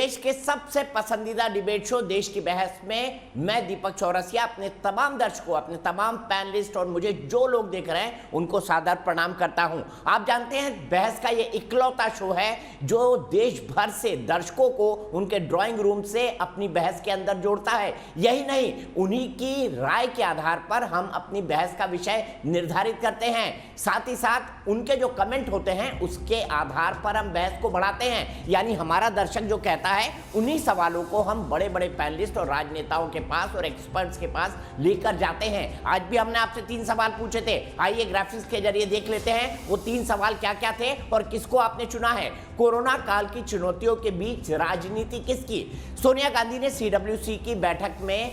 देश के सबसे पसंदीदा डिबेट शो देश की बहस में मैं दीपक चौरसिया अपने तमाम दर्शकों, अपने तमाम पैनलिस्ट और मुझे जो लोग देख रहे हैं उनको सादर प्रणाम करता हूं। आप जानते हैं बहस का ये इकलौता शो है जो देश भर से दर्शकों को उनके ड्राइंग रूम से अपनी बहस के अंदर जोड़ता है। यही नहीं, उन्हीं की राय के आधार पर हम अपनी बहस का विषय निर्धारित करते हैं। साथ ही साथ उनके जो कमेंट होते हैं उसके आधार पर हम बहस को बढ़ाते हैं। यानी हमारा दर्शक जो कहता है उन्हीं सवालों को हम बड़े बड़े पैनलिस्ट और राजनेताओं के पास और एक्सपर्ट्स के पास लेकर जाते हैं। आज भी हमने आपसे 3 सवाल पूछे थे। आइए ग्राफिक्स के जरिए देख लेते हैं वो 3 सवाल क्या क्या थे और किसको आपने चुना है। कोरोना काल की चुनौतियों के बीच राजनीति किसकी? सोनिया गांधी ने CWC की बैठक में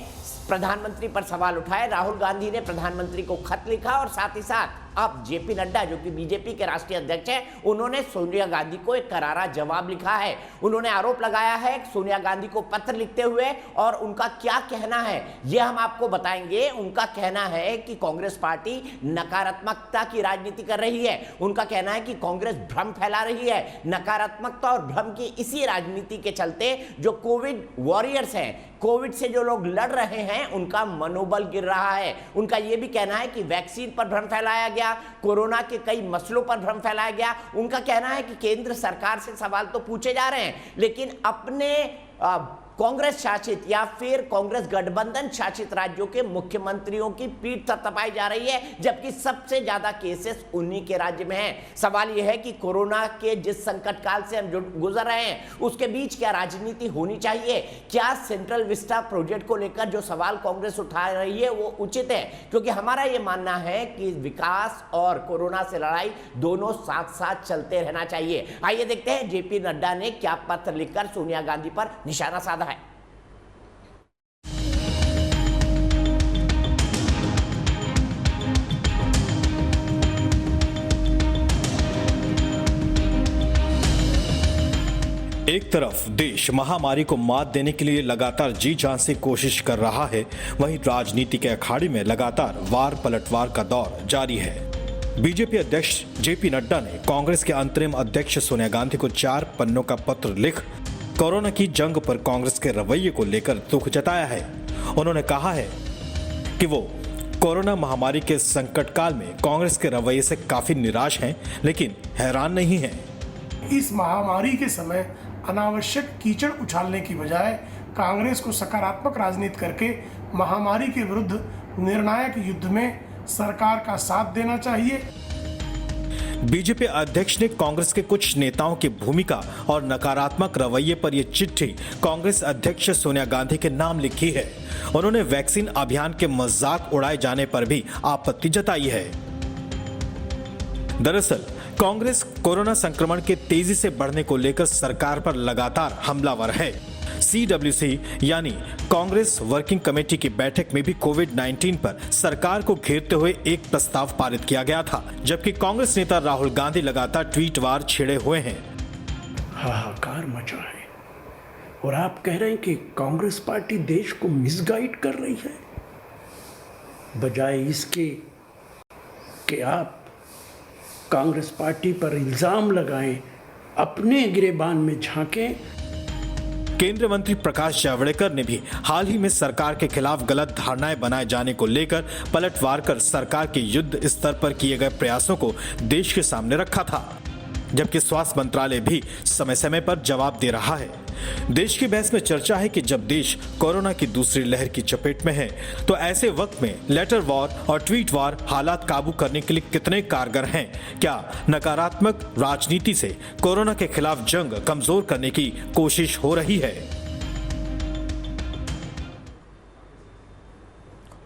प्रधानमंत्री पर सवाल उठाए, राहुल गांधी ने प्रधानमंत्री को खत लिखा और साथ ही साथ अब जेपी नड्डा जो कि बीजेपी के राष्ट्रीय अध्यक्ष हैं, उन्होंने सोनिया गांधी को एक करारा जवाब लिखा है। उन्होंने आरोप लगाया है सोनिया गांधी को पत्र लिखते हुए, और उनका क्या कहना है ये हम आपको बताएंगे। उनका कहना है कि कांग्रेस पार्टी नकारात्मकता की राजनीति कर रही है। उनका कहना है कि कांग्रेस भ्रम फैला रही है। नकारात्मकता और भ्रम की इसी राजनीति के चलते जो कोविड वॉरियर्स हैं, कोविड से जो लोग लड़ रहे हैं, उनका मनोबल गिर रहा है। उनका यह भी कहना है कि वैक्सीन पर भ्रम फैलाया गया, कोरोना के कई मसलों पर भ्रम फैलाया गया। उनका कहना है कि केंद्र सरकार से सवाल तो पूछे जा रहे हैं, लेकिन अपने कांग्रेस शासित या फिर कांग्रेस गठबंधन शासित राज्यों के मुख्यमंत्रियों की पीठ थपथपाई जा रही है, जबकि सबसे ज्यादा केसेस उन्हीं के राज्य में हैं। सवाल यह है कि कोरोना के जिस संकट काल से हम गुजर रहे हैं उसके बीच क्या राजनीति होनी चाहिए? क्या सेंट्रल विस्टा प्रोजेक्ट को लेकर जो सवाल कांग्रेस उठा रही है वो उचित है? क्योंकि हमारा यह मानना है कि विकास और कोरोना से लड़ाई दोनों साथ साथ चलते रहना चाहिए। आइए देखते हैं जेपी नड्डा ने क्या पत्र लिखकर सोनिया गांधी पर निशाना साधा है। एक तरफ देश महामारी को मात देने के लिए लगातार जी जान से कोशिश कर रहा है, वहीं राजनीति के अखाड़े में लगातार वार पलटवार का दौर जारी है। बीजेपी अध्यक्ष जेपी नड्डा ने कांग्रेस के अंतरिम अध्यक्ष सोनिया गांधी को 4 पन्नों का पत्र लिख कोरोना की जंग पर कांग्रेस के रवैये को लेकर दुख जताया है। उन्होंने कहा है कि वो कोरोना महामारी के संकट काल में कांग्रेस के रवैये से काफी निराश हैं, लेकिन हैरान नहीं हैं। इस महामारी के समय अनावश्यक कीचड़ उछालने की बजाय कांग्रेस को सकारात्मक राजनीति करके महामारी के विरुद्ध निर्णायक युद्ध में सरकार का साथ देना चाहिए। बीजेपी अध्यक्ष ने कांग्रेस के कुछ नेताओं की भूमिका और नकारात्मक रवैये पर यह चिट्ठी कांग्रेस अध्यक्ष सोनिया गांधी के नाम लिखी है। उन्होंने वैक्सीन अभियान के मजाक उड़ाए जाने पर भी आपत्ति जताई है। दरअसल कांग्रेस कोरोना संक्रमण के तेजी से बढ़ने को लेकर सरकार पर लगातार हमलावर है। CWC यानी कांग्रेस वर्किंग कमेटी की बैठक में भी कोविड-19 पर सरकार को घेरते हुए एक प्रस्ताव पारित किया गया था, जबकि कांग्रेस नेता राहुल गांधी लगातार ट्वीटवार छिड़े हुए हैं। हाहाकार मचा है और आप कह रहे हैं कि कांग्रेस पार्टी देश को मिसगाइड कर रही है, बजाय इसके कि आप कांग्रेस पार्टी पर इल्जाम लगाएं, अपने गिरेबान में झांकें। केंद्रीय मंत्री प्रकाश जावड़ेकर ने भी हाल ही में सरकार के खिलाफ गलत धारणाएं बनाए जाने को लेकर पलटवार कर सरकार के युद्ध स्तर पर किए गए प्रयासों को देश के सामने रखा था, जबकि स्वास्थ्य मंत्रालय भी समय समय पर जवाब दे रहा है। देश की बहस में चर्चा है कि जब देश कोरोना की दूसरी लहर की चपेट में है, तो ऐसे वक्त में लेटर वॉर और ट्वीट वॉर हालात काबू करने के लिए कितने कारगर हैं? क्या नकारात्मक राजनीति से कोरोना के खिलाफ जंग कमजोर करने की कोशिश हो रही है?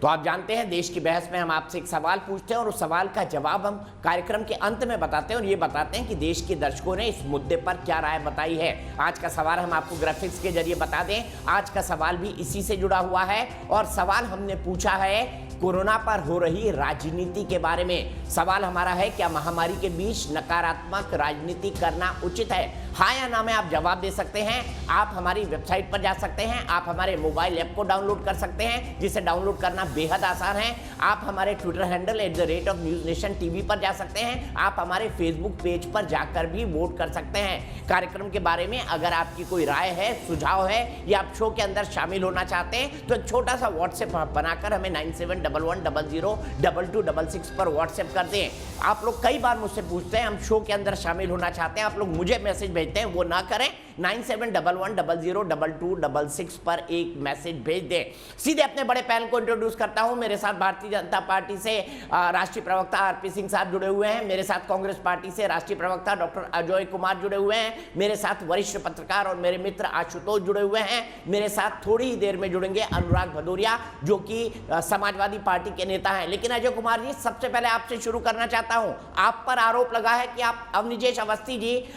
तो आप जानते हैं देश की बहस में हम आपसे एक सवाल पूछते हैं और उस सवाल का जवाब हम कार्यक्रम के अंत में बताते हैं और ये बताते हैं कि देश के दर्शकों ने इस मुद्दे पर क्या राय बताई है। आज का सवाल हम आपको ग्राफिक्स के जरिए बता दें। आज का सवाल भी इसी से जुड़ा हुआ है और सवाल हमने पूछा है कोरोना पर हो रही राजनीति के बारे में। सवाल हमारा है, क्या महामारी के बीच नकारात्मक राजनीति करना उचित है? हाँ या ना में आप जवाब दे सकते हैं। आप हमारी वेबसाइट पर जा सकते हैं, आप हमारे मोबाइल ऐप को डाउनलोड कर सकते हैं, जिसे डाउनलोड करना बेहद आसान है। आप हमारे ट्विटर हैंडल @NewsNationTV पर जा सकते हैं। आप हमारे फेसबुक पेज पर जाकर भी वोट कर सकते हैं। कार्यक्रम के बारे में अगर आपकी कोई राय है, सुझाव है या आप शो के अंदर शामिल होना चाहते हैं तो एक छोटा सा व्हाट्सएप बनाकर हमें 9711002266 पर व्हाट्सएप कर दें। आप लोग कई बार मुझसे पूछते हैं हम शो के अंदर शामिल होना चाहते हैं, आप लोग मुझे मैसेज भेजते हैं, वो ना करें। 9711002266 पर एक मैसेज भेज दें। सीधे अपने बड़े पैनल को इंट्रोड्यूस करता हूं। मेरे साथ भारतीय जनता पार्टी से राष्ट्रीय प्रवक्ता आरपी सिंह साहब जुड़े हुए हैं। मेरे साथ कांग्रेस पार्टी से राष्ट्रीय प्रवक्ता डॉक्टर अजय कुमार जुड़े हुए हैं। मेरे साथ वरिष्ठ पत्रकार और मेरे मित्र आशुतोष जुड़े हुए हैं। मेरे साथ थोड़ी ही देर में जुड़ेंगे अनुराग भदौरिया, जो कि समाजवादी पार्टी के नेता हैं। लेकिन अजय कुमार जी, सबसे पहले आपसे शुरू करना चाहता हूं। आप पर आरोप लगा है कि आप अवनिजेश अवस्थी जी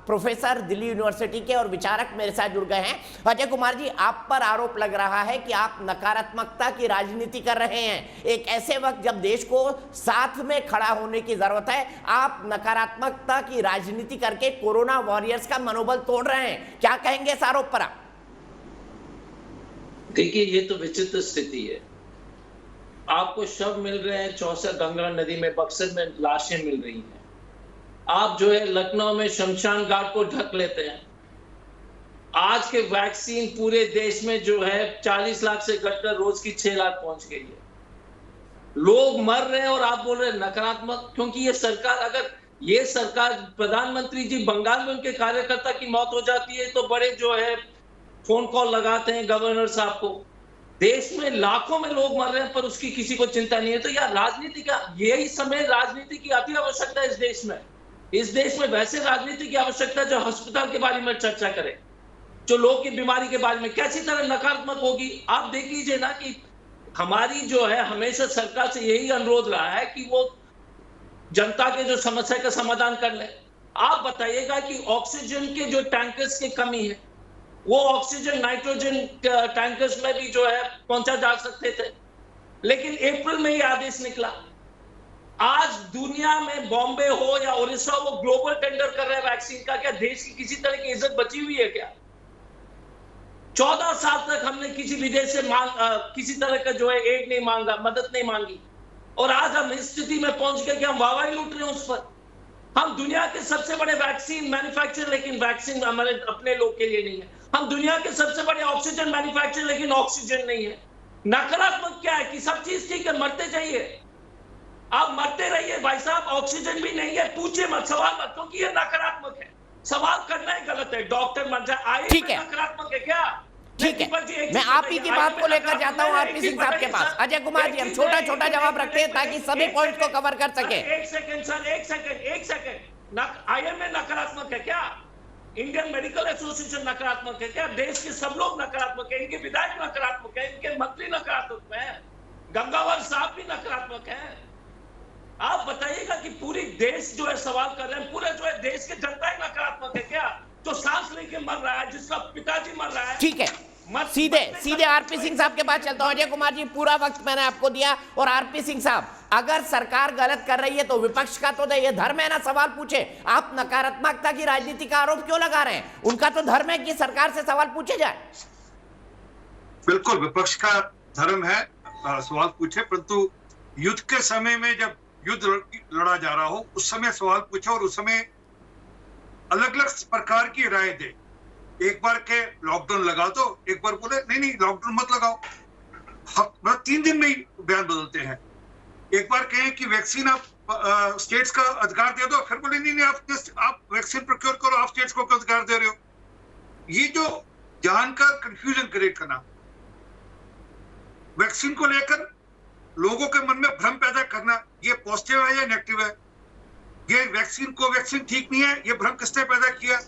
प्रोफेसर दिल्ली यूनिवर्सिटी के और विचारक मेरे साथ जुड़ गए हैं। अजय कुमार जी, आप पर आरोप लग रहा है कि आप नकारात्मकता की राजनीति कर रहे हैं। एक ऐसे वक्त जब देश को साथ में खड़ा होने की जरूरत है, आप नकारात्मकता की राजनीति करके कोरोना वॉरियर्स का मनोबल तोड़ रहे हैं। क्या कहेंगे इस आरोप पर आप? देखिए, ये तो विचित्र स्थिति है। आपको शव मिल रहे हैं चौसा गंगा नदी में, बक्सर में लाशें मिल रही हैं। आप जो है लखनऊ में शमशान घाट को ढक लेते हैं। आज के वैक्सीन पूरे देश में जो है 40 लाख से घटकर रोज की 6 लाख पहुंच गई है। लोग मर रहे हैं और आप बोल रहे हैं नकारात्मक। क्योंकि ये सरकार, अगर ये सरकार, प्रधानमंत्री जी बंगाल में उनके कार्यकर्ता की मौत हो जाती है तो बड़े जो है फोन कॉल लगाते हैं गवर्नर साहब को। देश में लाखों में लोग मर रहे हैं पर उसकी किसी को चिंता नहीं है। तो यार राजनीति का यही समय, राजनीति की अति आवश्यकता है इस देश में। इस देश में वैसे राजनीति की आवश्यकता है जो अस्पताल के बारे में चर्चा करे, जो लोग की बीमारी के बारे में। कैसी तरह नकारात्मक होगी? आप देख लीजिए ना कि हमारी जो है हमेशा सरकार से यही अनुरोध रहा है कि वो जनता के जो समस्या का समाधान कर ले। आप बताइएगा कि ऑक्सीजन के जो टैंकर्स की कमी है, वो ऑक्सीजन नाइट्रोजन टैंकर्स में भी जो है पहुंचा जा सकते थे, लेकिन अप्रैल में ही आदेश निकला। आज दुनिया में बॉम्बे हो या उड़ीसा हो, वो ग्लोबल टेंडर कर रहे हैं वैक्सीन का। क्या देश की किसी तरह की इज्जत बची हुई है क्या? 14 साल तक हमने किसी विदेश से किसी तरह का जो है एड नहीं मांगा, मदद नहीं मांगी, और आज हम इस स्थिति में पहुंच गए कि हम वाहवाही लूट रहे हैं उस पर। हम दुनिया के सबसे बड़े वैक्सीन मैन्युफैक्चरर, लेकिन वैक्सीन हमारे अपने लोग के लिए नहीं है। हम दुनिया के सबसे बड़े ऑक्सीजन मैन्युफैक्चरर, लेकिन ऑक्सीजन नहीं है। नकारात्मक क्या है कि सब चीज ठीक है, मरते जाइए, आप मरते रहिए भाई साहब, ऑक्सीजन भी नहीं है, पूछिए मत, सवाल मत, क्योंकि ये नकारात्मक है। सवाल करना ही गलत है। डॉक्टर मर जाए, आए नकारात्मक है क्या? ठीक है, मैं आप ही की बात को लेकर जाता हूं आरपी सिंह साहब के पास। अजय कुमार जी, हम छोटा छोटा जवाब रखते हैं ताकि सभी पॉइंट को कवर कर सके। एक सेकंड सर, एक सेकंड। IMA नकारात्मक है क्या? इंडियन मेडिकल एसोसिएशन नकारात्मक है क्या? देश के सब लोग नकारात्मक है, इनके विधायक नकारात्मक है, इनके मंत्री नकारात्मक है, गंगावाल साहब भी नकारात्मक है। आप बताइएगा कि पूरी देश जो है सवाल कर रहे हैं, पूरे जो है देश के जनता ही नकारात्मक है क्या? जो सांस लेके मर रहा है, जिसका पिताजी मर रहा है। ठीक है, सीधे आरपी सिंह साहब के पास चलता हूं। अजय कुमार जी, पूरा वक्त मैंने आपको दिया। और आरपी सिंह साहब, अगर सरकार गलत कर रही है तो विपक्ष का तो ये धर्म है ना सवाल पूछे। आप नकारात्मकता की राजनीति का आरोप क्यों लगा रहे हैं? उनका तो धर्म है कि सरकार से सवाल पूछे जाए। बिल्कुल विपक्ष का धर्म है सवाल पूछे, परंतु युद्ध के समय में जब युद्ध लड़ा जा रहा हो उस समय सवाल पूछे और उस समय अलग अलग प्रकार की राय दे। एक बार के लॉकडाउन लगा दो, एक बार बोले नहीं लॉकडाउन मत लगाओ, 3 दिन में ही बयान बदलते हैं। एक बार कहें कि वैक्सीन आप स्टेट्स का अधिकार दे दो, फिर बोले नहीं आप वैक्सीन प्रोक्योर करो, आप स्टेट्स को अधिकार दे रहे हो। ये जो जानकर कंफ्यूजन क्रिएट करना, वैक्सीन को लेकर लोगों के मन में भ्रम पैदा करना, ये पॉजिटिव है या नेगेटिव है? ये वैक्सीन ठीक नहीं है, ये भ्रम किसने पैदा किया?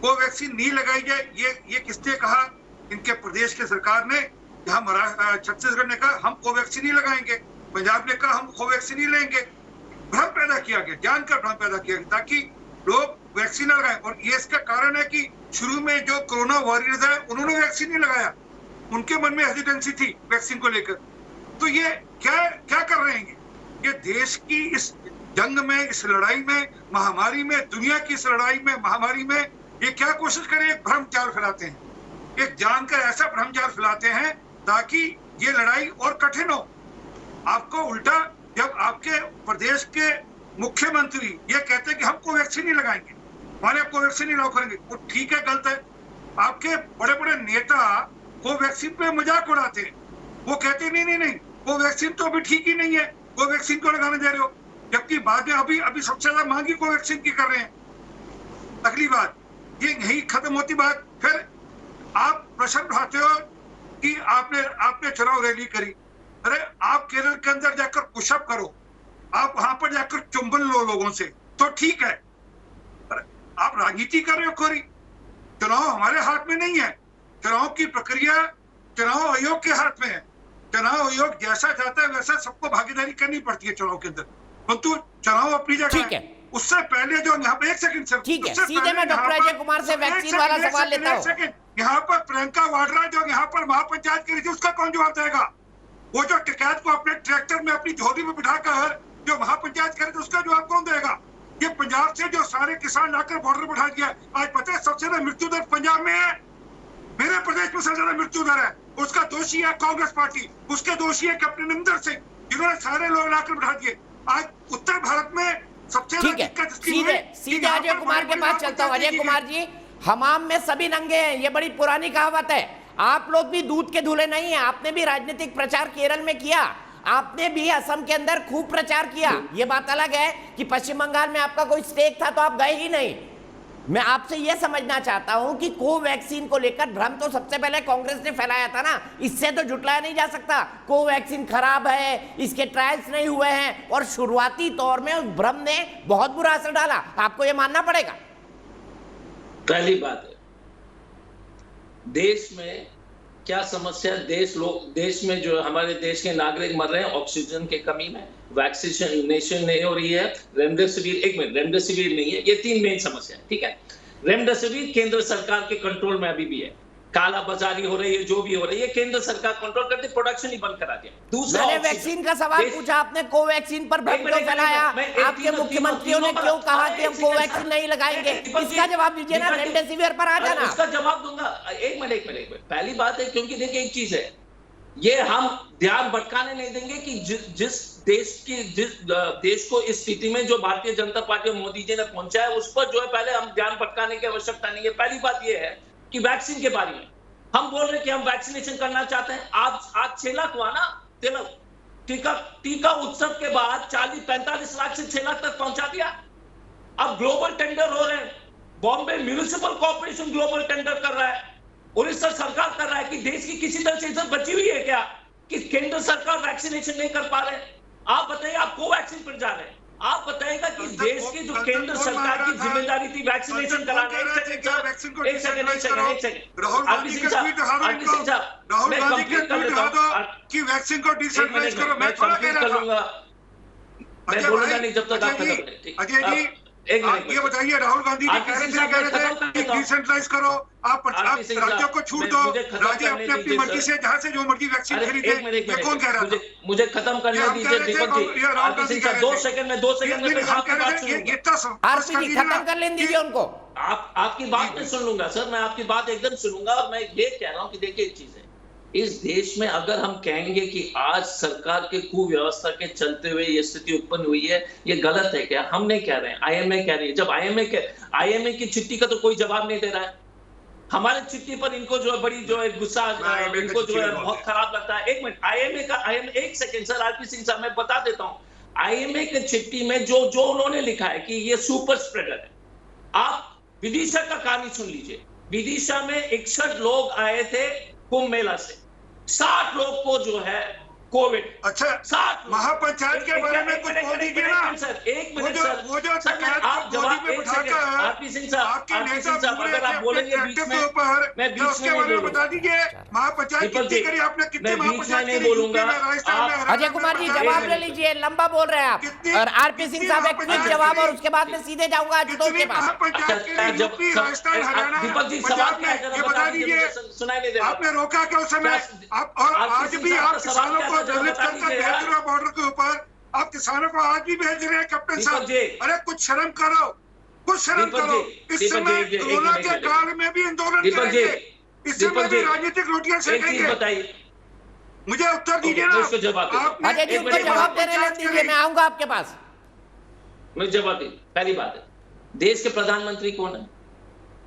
कोवैक्सीन नहीं लगाई जाए, ये किसने कहा? इनके प्रदेश के सरकार ने, जहां छत्तीसगढ़ ने कहा हम कोवैक्सीन नहीं लगाएंगे, पंजाब ने कहा हम कोवैक्सीन नहीं लेंगे। भ्रम पैदा किया गया, जानकर भ्रम पैदा किया गया ताकि लोग वैक्सीन न लगाएं। और ये इसका कारण है कि शुरू में जो कोरोना वॉरियर्स है उन्होंने वैक्सीन नहीं लगाया, उनके मन में हेजिटेंसी थी वैक्सीन को लेकर। तो ये क्या क्या कर रहे हैं ये देश की इस जंग में, इस लड़ाई में, महामारी में, दुनिया की इस लड़ाई में, महामारी में ये क्या कोशिश करें? एक भ्रम जाल फैलाते हैं, एक जानकर ऐसा भ्रम जाल फैलाते हैं ताकि ये लड़ाई और कठिन हो। आपको उल्टा, जब आपके प्रदेश के मुख्यमंत्री ये कहते हैं कि हम कोवैक्सीन नहीं लगाएंगे, माने आप कोवैक्सीन नहीं लागू करेंगे, वो ठीक है, गलत है। आपके बड़े बड़े नेता कोवैक्सीन पे मजाक उड़ाते हैं, वो कहते नहीं नहीं नहीं कोवैक्सीन तो अभी ठीक ही नहीं है, कोवैक्सीन को लगाने दे रहे हो, जबकि बाद में अभी सबसे ज्यादा मांगी कोवैक्सीन की कर रहे हैं। अगली बात, ये यही खत्म होती बात, फिर आप प्रश्न उठाते हो कि आपने चुनाव रैली करी। अरे आप केरल के अंदर जाकर पुशअप करो, आप वहां पर जाकर चुंबन लो लोगों से, तो ठीक है। अरे आप राजनीति कर रहे हो खोरी, चुनाव हमारे हाथ में नहीं है, चुनाव की प्रक्रिया चुनाव आयोग के हाथ में है। चुनाव आयोग जैसा चाहता है वैसा सबको भागीदारी करनी पड़ती है चुनाव के अंदर, परंतु चुनाव अपनी जगह है। उससे पहले जो यहाँ पे, एक सेकंड सर, ठीक है, सीधे मैं डॉक्टर अजय कुमार से वैक्सीन वाला सवाल लेता हूँ। यहाँ पर प्रियंका वाड्रा जो यहाँ पर महापंचायत करी थी, उसका कौन जवाब देगा? वो जो टिकैत को अपने ट्रैक्टर में अपनी झोली में बिठाकर जो महापंचायत करे थे, उसका जवाब कौन देगा? ये पंजाब से जो सारे किसान लाकर बॉर्डर बिठा दिया, आज पता है सबसे ज्यादा मृत्यु दर पंजाब में है, मेरे प्रदेश में सबसे ज्यादा मृत्यु दर है। उसका दोषी है कांग्रेस पार्टी, उसके दोषी है कैप्टन अमरिंदर सिंह, जिन्होंने सारे लोग लाकर बिठा दिए। आज उत्तर भारत में सबसे ठीक है, सीधे अजय कुमार के पास चलता हूँ। अजय कुमार जी, हमाम में सभी नंगे हैं, ये बड़ी पुरानी कहावत है। आप लोग भी दूध के धुले नहीं है, आपने भी राजनीतिक प्रचार केरल में किया, आपने भी असम के अंदर खूब प्रचार किया। ये बात अलग है कि पश्चिम बंगाल में आपका कोई स्टेक था तो आप गए ही नहीं। मैं आपसे यह समझना चाहता हूं कि कोवैक्सीन को लेकर भ्रम तो सबसे पहले कांग्रेस ने फैलाया था ना, इससे तो झुटलाया नहीं जा सकता। कोवैक्सीन खराब है, इसके ट्रायल्स नहीं हुए हैं, और शुरुआती तौर में उस भ्रम ने बहुत बुरा असर डाला, आपको यह मानना पड़ेगा। पहली बात है, देश में क्या समस्या, देश में जो हमारे देश के नागरिक मर रहे हैं ऑक्सीजन की कमी में, वैक्सीनेशन नहीं हो रही है, रेमडेसिविर नहीं है, ये तीन मेन समस्या है। ठीक है, रेमडेसिविर केंद्र सरकार के कंट्रोल में अभी भी है, काला बाजारी हो रही है, जो भी हो रही है केंद्र सरकार कंट्रोल करती, प्रोडक्शन ही बंद करा दिया। दूसरा, मैंने वैक्सीन का सवाल पूछा, आपने कोवैक्सीन पर भ्रम क्यों फैलाया? आपके मुख्यमंत्रियों ने क्यों कहा कि हम कोवैक्सीन नहीं लगाएंगे? इसका जवाब दीजिए ना, रेमडेसिविर पर आ जाना। उसका जवाब दूंगा, एक मिनट। पहली बात है, क्योंकि देखिए एक चीज है, ये हम ध्यान भटकाने नहीं देंगे कि जिस देश को इस स्थिति में जो भारतीय जनता पार्टी और मोदी जी ने पहुंचा है, उस पर जो है पहले हम ध्यान भटकाने की आवश्यकता नहीं है। पहली बात ये है कि वैक्सीन के बारे में हम बोल रहे हैं कि हम वैक्सीनेशन करना चाहते हैं। आज 6 लाख हुआ ना, टीका उत्सव के बाद 45 लाख से 6 लाख तक पहुंचा दिया। अब ग्लोबल टेंडर हो रहे हैं, Bombay municipal corporation global tender कर रहा है, उड़ीसा सरकार कर रहा है। कि देश की किसी तरह से इज्जत बची हुई है क्या कि केंद्र सरकार वैक्सीनेशन नहीं कर पा रहे? आप बताइए, आप कोवैक्सीन पर जा रहे हैं, आप बताइएगा कि देश की जो केंद्र सरकार की जिम्मेदारी थी वैक्सीनेशन कराना। एक सेकंड, आरपी सिंह साहब, मैं कंप्लीट कर लेता हूं कि वैक्सीन को डिसेंट्रलाइज करो। मैं थोड़ा कह रहा था, मैं बोलूंगा नहीं जब तक आप खत्म नहीं। अजय जी, आप ये बताइए, राहुल गांधी जी कह रहे थे कि डिसेंट्रलाइज करो, आप राज्यों को छूट दो, राज्य अपनी मर्जी से जहां से जो मर्जी वैक्सीन खरीदे। ये कौन कह रहा था? मुझे खत्म करने दीजिए दीपक जी। आरपी सिंह साहब, 2 सेकंड में खत्म कर लेने दीजिए उनको। आपकी बात मैं सुन लूंगा सर, मैं आपकी बात एकदम सुनूंगा। और मैं ये कह रहा हूं कि देखिए एक चीज है, इस देश में अगर हम कहेंगे कि आज सरकार के कुव्यवस्था के चलते हुए ये स्थिति उत्पन्न हुई है, ये गलत है क्या? हम नहीं कह रहे हैं, आईएमए कह रही है। जब आईएमए की चिट्ठी का तो कोई जवाब नहीं दे रहा है, हमारे चिट्ठी पर इनको जो है बड़ी जो है गुस्सा, इनको जो है बहुत खराब लगता है। एक मिनट, आईएमए एक सेकंड सर, आरपी सिंह साहब मैं बता देता हूं, आईएमए के चिट्ठी में जो उन्होंने लिखा है कि ये सुपर स्प्रेडर है। आप विदिशा का कहानी सुन लीजिए। विदिशा में 61 लोग आए थे कुंभ मेला से, 60 लोग को जो है कोविड। अच्छा, 60 महापंचायत के बारे में कुछ बोल दीजिए ना सर। एक मिनट सर, वो जो आप जवाब, एक सेकंड आरपी सिंह साहब, अगर आप बोलेंगे बीच में, मैं बीच में नहीं बता दीजिए। महापंचायत कितनी करी आपने? कितने महापंचायत नहीं बोलूंगा। अजय कुमार जी जवाब ले लीजिए, लंबा बोल रहे हैं आप। और आरपी सिंह साहब एक क्विक जवाब, और उसके बाद में सीधे जाऊंगा अजय के पास। दीपक जी सवाल क्या है, बता दीजिए। सुनाई नहीं दे रहा। आपने रोका क्या उस समय? आप और आप आज किसी भी हिसाब आप से सवाल किसानों क्या को था, जरा दलित बता करके दीजिए भेज यार। रहे हो बॉर्डर के ऊपर, आप किसानों को आज भी भेज रहे हैं कैप्टन दीपक साहब। जी। अरे कुछ शर्म करो, कुछ शर्म दीपक करो। जी, इस दीपक समय जी, एक कोरोना मिनट, के एक मिनट। काल में भी आंदोलन दीपक जी, करेंगे, इस समय दीपक भी जी, राजनीतिक रोटियां एक चीज सेकेंगे। बताइए। मुझे उत्तर दीजिए मैं ना। इसको जवाब देता हूं। आपने अजय जी एक उनको मिनट, जवाब देने जांच दीजिए, करी। मैं आऊंगा आपके पास। मैं जवाब दी। पहली बात है, देश के प्रधानमंत्री कौन है?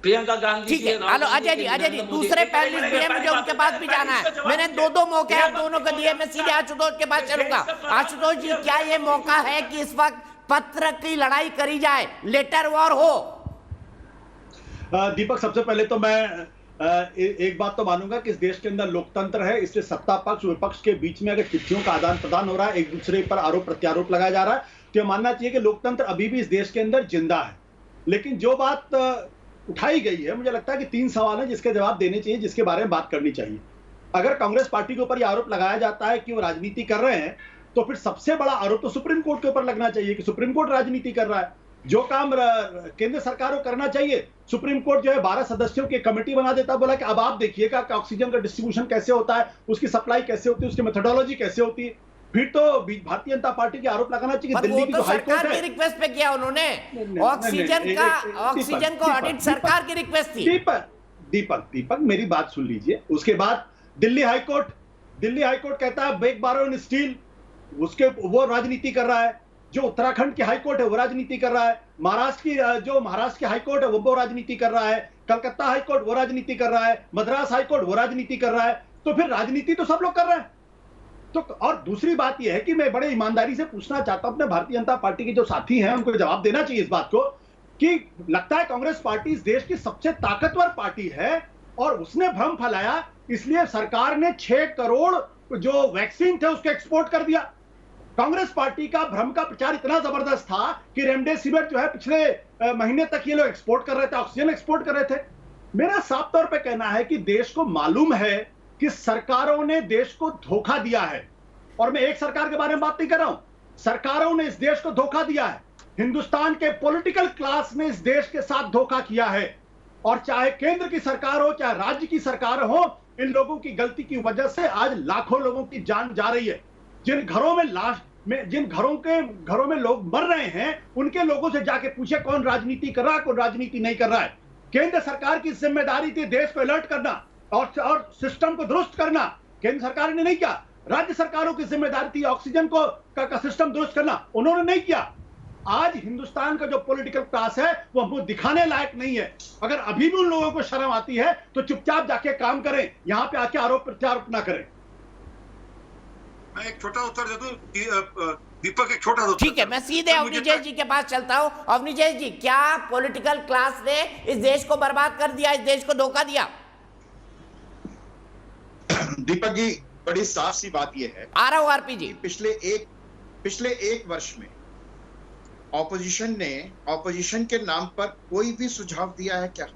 प्रियंका गांधी ठीक जी, है, राहुल हेलो गांधी अजय जी, नरेंद्र मोदी। दूसरे एक पैनलिस्ट मिनट, भी है, पहली मुझे बात उनके है, पास भी पहले जाना इसका है। जवाब मैंने दीजिए। दो मौके हैं, मेरा दोनों को बात दिए, मैं सीधे आशुतोष के पास चलूंगा। आशुतोष जी, क्या ये मौका है कि इस वक्त पत्र की लड़ाई करी जाए, लेटर वॉर हो? दीपक, सबसे पहले तो मैं एक बात तो मानूंगा कि इस देश के अंदर लोकतंत्र है, इसलिए सत्ता पक्ष विपक्ष के बीच में अगर चिट्ठियों का आदान प्रदान हो रहा है, एक दूसरे पर आरोप प्रत्यारोप लगाया जा रहा है, तो यह मानना चाहिए कि लोकतंत्र अभी भी इस देश के अंदर जिंदा है। लेकिन जो बात उठाई गई है, मुझे लगता है कि 3 सवाल हैं जिसके जवाब देने चाहिए, जिसके बारे में बात करनी चाहिए। अगर कांग्रेस पार्टी के ऊपर यह आरोप लगाया जाता है कि वो राजनीति कर रहे हैं, तो फिर सबसे बड़ा आरोप तो सुप्रीम कोर्ट के ऊपर लगना चाहिए कि सुप्रीम कोर्ट राजनीति कर रहा है। जो काम केंद्र सरकार को करना चाहिए, सुप्रीम कोर्ट जो है 12 सदस्यों की कमेटी बना देता, बोला कि अब आप देखिएगा कि ऑक्सीजन का डिस्ट्रीब्यूशन कैसे होता है, उसकी सप्लाई कैसे होती है, उसकी मेथोडोलॉजी कैसे होती है। फिर तो भारतीय जनता पार्टी के आरोप लगाना चाहिए कि पर वो दिल्ली की तो जो हाईकोर्ट सरकार की है। रिक्वेस्ट पे किया उन्होंने। नहीं, ऑक्सीजन को ऑडिट सरकार की रिक्वेस्ट थी। दीपक मेरी बात सुन लीजिए। उसके बाद दिल्ली हाईकोर्ट कहता है बेक बारो इन स्टील, उसके वो राजनीति कर रहा है। जो उत्तराखंड की हाईकोर्ट है वो राजनीति कर रहा है। महाराष्ट्र की हाईकोर्ट है वो राजनीति कर रहा है। कलकत्ता हाईकोर्ट वो राजनीति कर रहा है। मद्रास हाईकोर्ट वो राजनीति कर रहा है। तो फिर राजनीति तो सब लोग कर रहे हैं। तो और दूसरी बात यह है कि मैं बड़े ईमानदारी से पूछना चाहता हूं अपने भारतीय जनता पार्टी के जो साथी हैं, उनको जवाब देना चाहिए इस बात को कि लगता है कांग्रेस पार्टी इस देश की सबसे ताकतवर पार्टी है और उसने भ्रम फैलाया, इसलिए सरकार ने 6 करोड़ जो वैक्सीन थे उसको एक्सपोर्ट कर दिया। कांग्रेस पार्टी का भ्रम का प्रचार इतना जबरदस्त था कि रेमडेसिविर जो है पिछले महीने तक ये लोग एक्सपोर्ट कर रहे थे, ऑक्सीजन एक्सपोर्ट कर रहे थे। मेरा साफ तौर पे कहना है कि देश को मालूम है कि सरकारों ने देश को धोखा दिया है, और मैं एक सरकार के बारे में बात नहीं कर रहा हूं, सरकारों ने इस देश को धोखा दिया है। हिंदुस्तान के पॉलिटिकल क्लास ने इस देश के साथ धोखा किया है, और चाहे केंद्र की सरकार हो चाहे राज्य की सरकार हो, इन लोगों की गलती की वजह से आज लाखों लोगों की जान जा रही है। जिन घरों में लोग मर रहे हैं, उनके लोगों से जाके पूछे कौन राजनीति कर रहा है, कौन राजनीति नहीं कर रहा है। केंद्र सरकार की जिम्मेदारी थी देश को अलर्ट करना और सिस्टम को दुरुस्त करना, केंद्र सरकार ने नहीं किया। राज्य सरकारों की जिम्मेदारी थी ऑक्सीजन का सिस्टम दुरुस्त करना, उन्होंने नहीं किया। आज हिंदुस्तान का जो पॉलिटिकल क्लास है वो हमको दिखाने लायक नहीं है। अगर अभी भी उन लोगों को शर्म आती है तो चुपचाप जाके काम करें, यहां पे आके आरोप प्रत्यारोप ना करें। मैं एक छोटा उत्तर दे दूं दीपक, एक छोटा उत्तर। ठीक है, मैं सीधे अवनीश जी के पास चलता हूं। अवनीश जी, क्या पॉलिटिकल क्लास ने इस देश को बर्बाद कर दिया, इस देश को धोखा दिया? दीपक जी, बड़ी साफ सी बात यह है, आ रहा हूं आरपी जी। पिछले एक वर्ष में ऑपोजिशन के नाम पर कोई भी सुझाव दिया है क्या?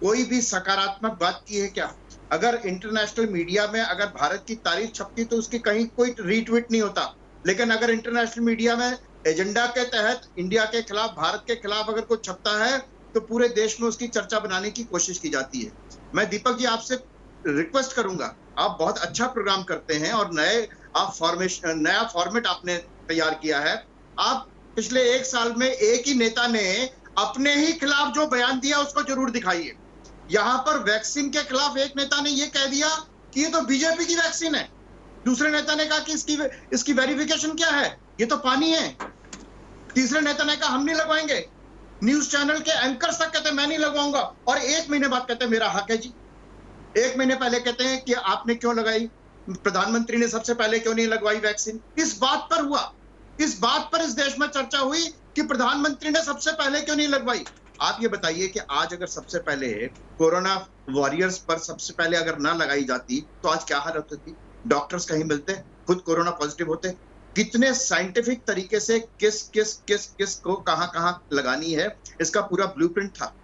कोई भी सकारात्मक बात की है क्या? अगर इंटरनेशनल मीडिया में अगर भारत की तारीफ छपती तो उसकी कहीं कोई रीट्वीट नहीं होता, लेकिन अगर इंटरनेशनल मीडिया में एजेंडा के तहत इंडिया के खिलाफ, भारत के खिलाफ अगर कुछ छपता है तो पूरे देश में उसकी चर्चा बनाने की कोशिश की जाती है। मैं दीपक जी आपसे रिक्वेस्ट करूंगा, आप बहुत अच्छा प्रोग्राम करते हैं और नया फॉर्मेट आपने तैयार किया है। आप पिछले 1 साल में एक ही नेता ने अपने ही खिलाफ जो बयान दिया उसको जरूर दिखाइए। यहां पर वैक्सीन के खिलाफ एक नेता ने यह कह दिया कि ये तो बीजेपी की वैक्सीन है, दूसरे नेता ने कहा कि इसकी वेरिफिकेशन क्या है, ये तो पानी है, तीसरे नेता ने कहा हम नहीं लगवाएंगे, न्यूज चैनल के एंकर्स तक कहते मैं नहीं लगवाऊंगा, और 1 महीने बाद कहते मेरा हक है जी। 1 महीने पहले कहते हैं कि आपने क्यों लगाई, प्रधानमंत्री ने सबसे पहले क्यों नहीं लगवाई वैक्सीन। इस बात पर इस देश में चर्चा हुई कि प्रधानमंत्री ने सबसे पहले क्यों नहीं लगवाई। आप ये बताइए कि आज अगर सबसे पहले कोरोना वॉरियर्स पर सबसे पहले अगर ना लगाई जाती तो आज क्या हालत होती? डॉक्टर्स कहीं मिलते, खुद कोरोना पॉजिटिव होते। कितने साइंटिफिक तरीके से किस को कहां लगानी है, इसका पूरा ब्लूप्रिंट था।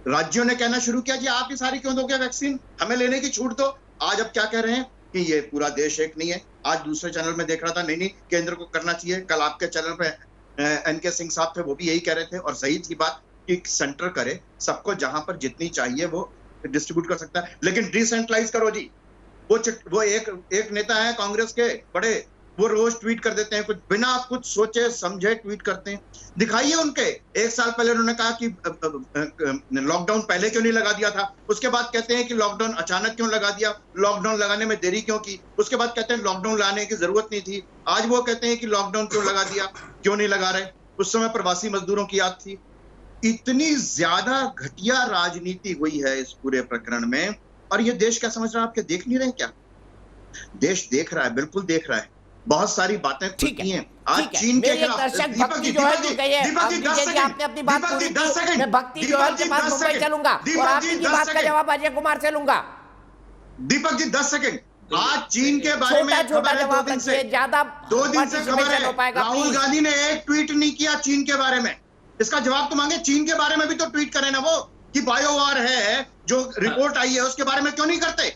राज्यों ने कहना शुरू किया जी आप ही सारी क्यों दोगे वैक्सीन, हमें लेने की छूट दो। आज अब क्या कह रहे हैं कि ये पूरा देश एक नहीं है। आज दूसरे चैनल में देख रहा था, नहीं केंद्र को करना चाहिए। कल आपके चैनल पे एनके सिंह साहब थे, वो भी यही कह रहे थे, और सही थी बात कि सेंटर करे, सबको जहां पर जितनी चाहिए वो डिस्ट्रीब्यूट कर सकता है, लेकिन डिसेंट्रलाइज करो जी। वो एक नेता है कांग्रेस के बड़े, वो रोज ट्वीट कर देते हैं, कुछ बिना कुछ सोचे समझे ट्वीट करते हैं। दिखाइए उनके, एक साल पहले उन्होंने कहा कि लॉकडाउन पहले क्यों नहीं लगा दिया था, उसके बाद कहते हैं कि लॉकडाउन अचानक क्यों लगा दिया, लॉकडाउन लगाने में देरी क्यों की, उसके बाद कहते हैं लॉकडाउन लाने की जरूरत नहीं थी, आज वो कहते हैं कि लॉकडाउन क्यों लगा दिया, क्यों नहीं लगा रहे, उस समय प्रवासी मजदूरों की याद थी। इतनी ज्यादा घटिया राजनीति हुई है इस पूरे प्रकरण में, और ये देश क्या समझ रहा है? आपके देख नहीं रहे क्या? देश देख रहा है, बिल्कुल देख रहा है। बहुत सारी बातें खुलती हैं। आज चीन के खिलाफ भक्ति जोहल जुड़ गई है। आपने अपनी बात पूरी की, मैं भक्ति जोहल के पास मुंबई चलूंगा और आपकी बात का जवाब अजय कुमार से लूंगा। दीपक जी 10 सेकंड। आज चीन के बारे में छोटा जवाब रखिए, ज्यादा 2 दिन से खबर है, राहुल गांधी ने एक ट्वीट नहीं किया चीन के बारे में। इसका जवाब तो मांगे, चीन के बारे में भी तो ट्वीट करें ना वो, कि बायोवार है जो रिपोर्ट आई है उसके बारे में क्यों नहीं करते?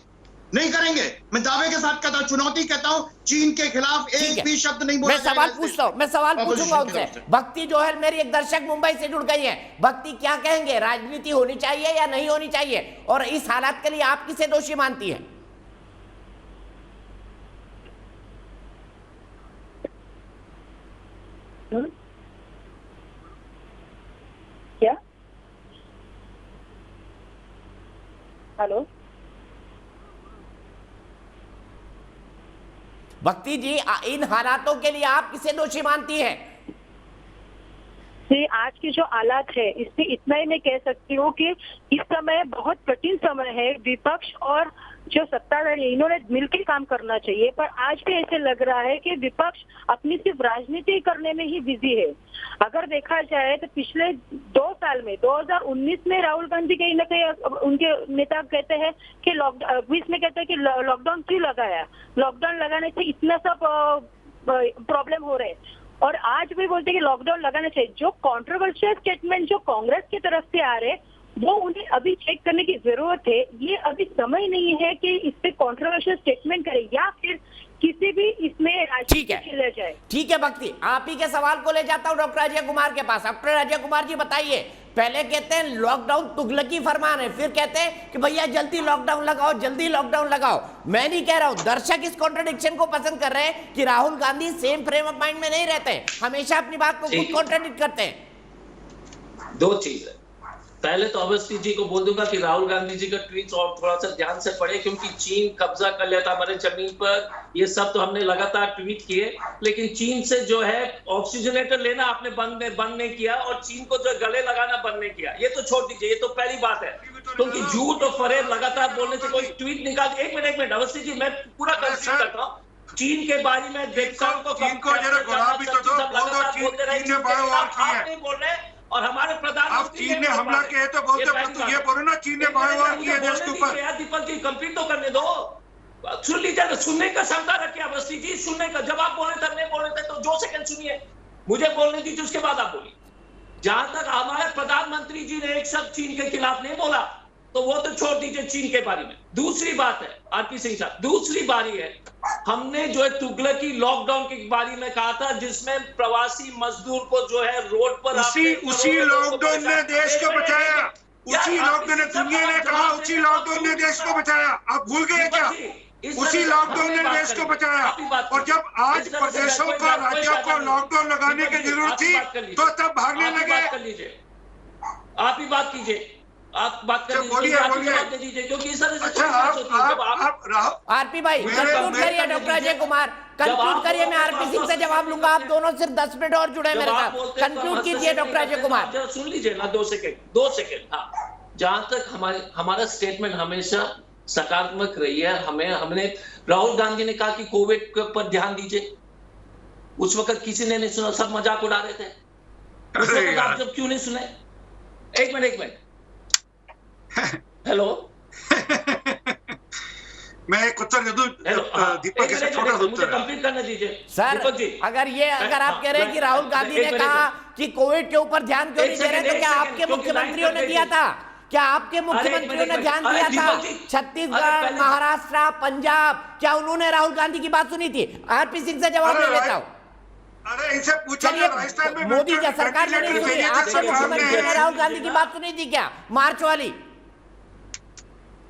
नहीं करेंगे। मैं दावे के साथ कहता हूं, चुनौती कहता हूं, चीन के खिलाफ एक भी शब्द नहीं बोला। मैं सवाल पूछता हूं, मैं सवाल पूछूंगा उनसे। भक्ति जोहल मेरी एक दर्शक मुंबई से जुड़ गई है, भक्ति क्या कहेंगे, राजनीति होनी चाहिए या नहीं होनी चाहिए, और इस हालात के लिए आप किसे दोषी मानती है? क्या? हेलो भक्ति जी, इन हालातों के लिए आप किसे दोषी मानती हैं? आज के जो हालात है, इससे इतना ही मैं कह सकती हूँ कि इस समय बहुत कठिन समय है। विपक्ष और जो सत्ताधारी, इन्होंने मिलकर काम करना चाहिए, पर आज भी ऐसे लग रहा है कि विपक्ष अपनी सिर्फ राजनीति करने में ही बिजी है। अगर देखा जाए तो पिछले 2 साल में, 2019 में राहुल गांधी कहीं ना कहीं उनके नेता कहते हैं कि लॉकडाउन, 20 में कहते हैं कि लॉकडाउन क्यों लगाया, लॉकडाउन लगाने से इतना सब प्रॉब्लम हो रहे हैं, और आज भी बोलते हैं कि लॉकडाउन लगाना चाहिए। जो कंट्रोवर्शियल स्टेटमेंट जो कांग्रेस की तरफ से आ रहे, वो उन्हें अभी चेक करने की जरूरत है। ये अभी समय नहीं है कि इस पे कंट्रोवर्शियल स्टेटमेंट करें या फिर किसी भी इसमें राजनीति ले जाए। ठीक है भक्ति, आप ही के सवाल को ले जाता हूं डॉक्टर अजय कुमार के पास। डॉक्टर अजय कुमार जी बताइए, पहले कहते हैं लॉकडाउन तुगलकी फरमान है, फिर कहते हैं कि भैया जल्दी लॉकडाउन लगाओ, जल्दी लॉकडाउन लगाओ। मैं नहीं कह रहा हूं, दर्शक इस कॉन्ट्रडिक्शन को पसंद कर रहे हैं कि Rahul Gandhi same frame of mind में नहीं रहते, हमेशा अपनी बात को खुद कॉन्ट्रडिक्ट करते हैं। 2 चीज है, पहले तो अवस्थी जी को बोल दूंगा कि राहुल गांधी जी का ट्वीट और थोड़ा सा ध्यान से पढ़े, क्योंकि चीन कब्जा कर लेता हमारे जमीन पर, ये सब तो हमने लगातार ट्वीट किए, लेकिन चीन से जो है ऑक्सीजनेटर लेना आपने बंद नहीं किया, और चीन को जो गले लगाना बंद नहीं किया, ये तो छोड़ दीजिए, ये तो पहली बात है। क्योंकि झूठ और फरेब लगातार बोलने से कोई ट्वीट निकाल, एक मिनट अवस्थी जी, मैं पूरा कंसीड करता हूँ। चीन के बारे में देखता हूँ, आप नहीं बोल रहे, और हमारे प्रधानमंत्री चीन ने हमला किया है तो बोलते, परंतु ये बोलो ना चीन ने बायोवार किया देश के ऊपर। दीपक जी कंप्लीट तो करने दो, सुन लीजिए, सुनने का क्षमता रखिए अवस्थी जी, सुनने का। जब आप बोले थे, नहीं बोले थे, तो 2 सेकंड सुनिए, मुझे बोलने दीजिए, उसके बाद आप बोलिए। जहां तक हमारे प्रधानमंत्री जी ने एक शब्द चीन के खिलाफ नहीं बोला, तो वो तो छोड़ दीजिए चीन के बारे में। दूसरी बात है आरपी सिंह साहब, दूसरी बारी है, हमने जो है तुगलकी लॉकडाउन के बारे में कहा था, जिसमें प्रवासी मजदूर को जो है रोड पर उसी लॉकडाउन ने देश को बचाया, उसी लॉकडाउन ने, दुनिया ने कहा उसी लॉकडाउन ने देश को बचाया। आप भूल गए क्या? उसी लॉकडाउन ने देश को बचाया, और जब आज प्रदेशों को, राज्यों को लॉकडाउन लगाने की जरूरत थी तो तब भागने लगे। आप ही बात कीजिए, आप बात कर दीजिए, क्योंकि इस तरह से आरपी भाई कंक्लूड करिए। डॉक्टर अजय कुमार कंक्लूड करिए, मैं आरपी सिंह से जवाब लूंगा। आप दोनों सिर्फ 10 मिनट और जुड़े मेरे साथ, कंक्लूड कीजिए डॉक्टर अजय कुमार। सुन लीजिए ना, 2 सेकंड। हाँ, जहां तक हमारा स्टेटमेंट हमेशा सकारात्मक रही है। हमने राहुल गांधी ने कहा कि कोविड पर ध्यान दीजिए, उस वक्त किसी ने नहीं सुना, सब मजाक उड़ा रहे थे। उस वक्त आप जब क्यों नहीं सुने? एक मिनट हेलो मैं एक उत्तर दे दूं दीपक, से छोटा मुझे कंप्लीट करने दीजिए सर। दीपक जी, अगर आप कह रहे हैं कि राहुल गांधी ने कहा कि कोविड के ऊपर ध्यान क्यों नहीं दे रहे, तो क्या आपके मुख्यमंत्रियों ने दिया था? क्या आपके मुख्यमंत्रियों ने ध्यान दिया था? छत्तीसगढ़, महाराष्ट्र, पंजाब, क्या उन्होंने राहुल गांधी की बात सुनी थी? आरपी सिंह से जवाब ले लेता हूँ। अरे इनसे पूछो, राजस्थान में मोदी की सरकार ने नहीं सुनी, आपके मुख्यमंत्री ने राहुल गांधी की बात सुनी थी क्या, मार्च वाली?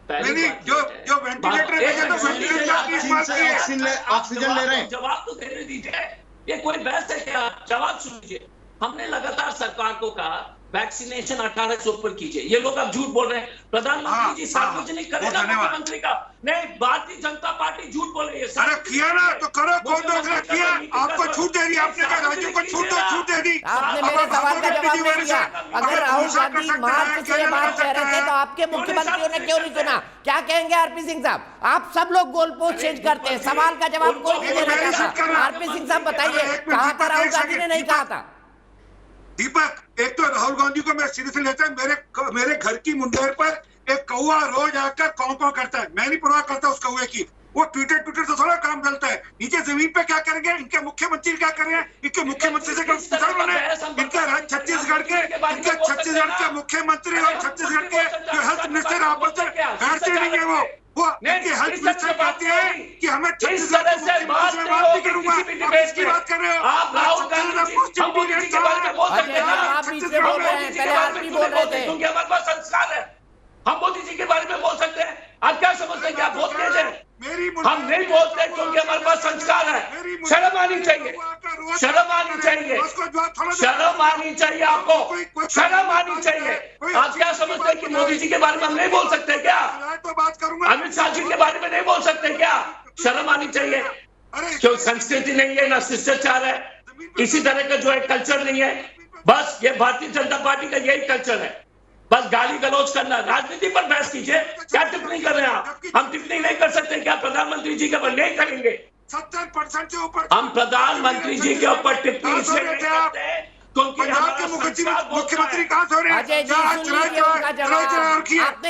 नहीं, जो वेंटिलेटर भेजे तो वेंटिलेटर की इस्तेमाल किए। ऑक्सीजन ले रहे हैं। जवाब तो देने दीजिए, ये कोई बहस है क्या? जवाब सुनिए। हमने लगातार सरकार को कहा वैक्सीनेशन 18 से ऊपर कीजिए, ये लोग अब झूठ बोल रहे हैं। प्रधानमंत्री जी सार्वजनिक करेगा मुख्यमंत्री का, नहीं भारतीय जनता पार्टी झूठ बोल रही है। अरे किया ना तो करो, कौन रोक रहा? किया, आपको छूट दे दी, आपने कहा राज्यों को छूट दे दी। आपने मेरे सवाल का जवाब नहीं दिया। अगर राहुल गांधी मार्च से ये बात कह रहे थे तो आपके मुख्यमंत्रियों ने क्यों नहीं सुना? क्या कहेंगे आरपी सिंह साहब? आप सब लोग गोल पोस्ट चेंज करते हैं, सवाल का जवाब कोई नहीं दे रहा था। आरपी सिंह साहब बताइए, कहा था राहुल गांधी ने? नहीं कहा था। दीपक, एक तो राहुल गांधी को मैं सीधे से लेता हूं, मेरे घर की मुंडेर पर एक कौवा रोज आकर कौं करता है, मैं नहीं परवाह करता उस कौवे की। वो ट्विटर तो थोड़ा काम चलता है, नीचे जमीन पे क्या करेंगे? इनके मुख्यमंत्री क्या कर रहे हैं? इनके मुख्यमंत्री से पूछा उन्होंने? इनके छत्तीसगढ़ के मुख्यमंत्री और छत्तीसगढ़ के जो हेल्थ मिनिस्टर आपस में गैर से नहीं है, वो इनके हेल्थ मिनिस्टर कहते हैं कि हमें छत्तीसगढ़ से बात नहीं करूंगा। आप इसकी बात कर रहे हो? आप राहुल गांधी के बारे में बोल सकते हैं, आप बीच में बोल रहे हैं, पहले आप भी बोल रहे थे क्योंकि हमारे पास संस्कार है। हम मोदी जी के बारे में बोल सकते हैं, आप क्या समझते हैं? क्या बोल रहे हैं? हम नहीं बोलते क्योंकि हमारे पास संस्कार है। शर्म आनी चाहिए, शर्म आनी चाहिए, शर्म आनी चाहिए आपको, शर्म आनी चाहिए। आप क्या समझते हैं कि मोदी जी के बारे में हम नहीं बोल सकते क्या? तो बात करूंगा। अमित शाह जी के बारे में नहीं बोल सकते क्या? शर्म आनी चाहिए। क्यों संस्कृति नहीं है, ना शिष्टाचार है, इसी तरह का जो है कल्चर नहीं है। बस ये भारतीय जनता पार्टी का यही कल्चर है, बस गाली गलौज करना। राजनीति पर बहस कीजिए, क्या टिप्पणी कर रहे हैं आप? हम टिप्पणी नहीं कर सकते क्या प्रधानमंत्री जी के ऊपर? नहीं करेंगे। 70% से ऊपर हम प्रधानमंत्री जी के ऊपर टिप्पणी इसलिए नहीं करते क्योंकि पंजाब के मुख्यमंत्री कहाँ से हो रहे हैं?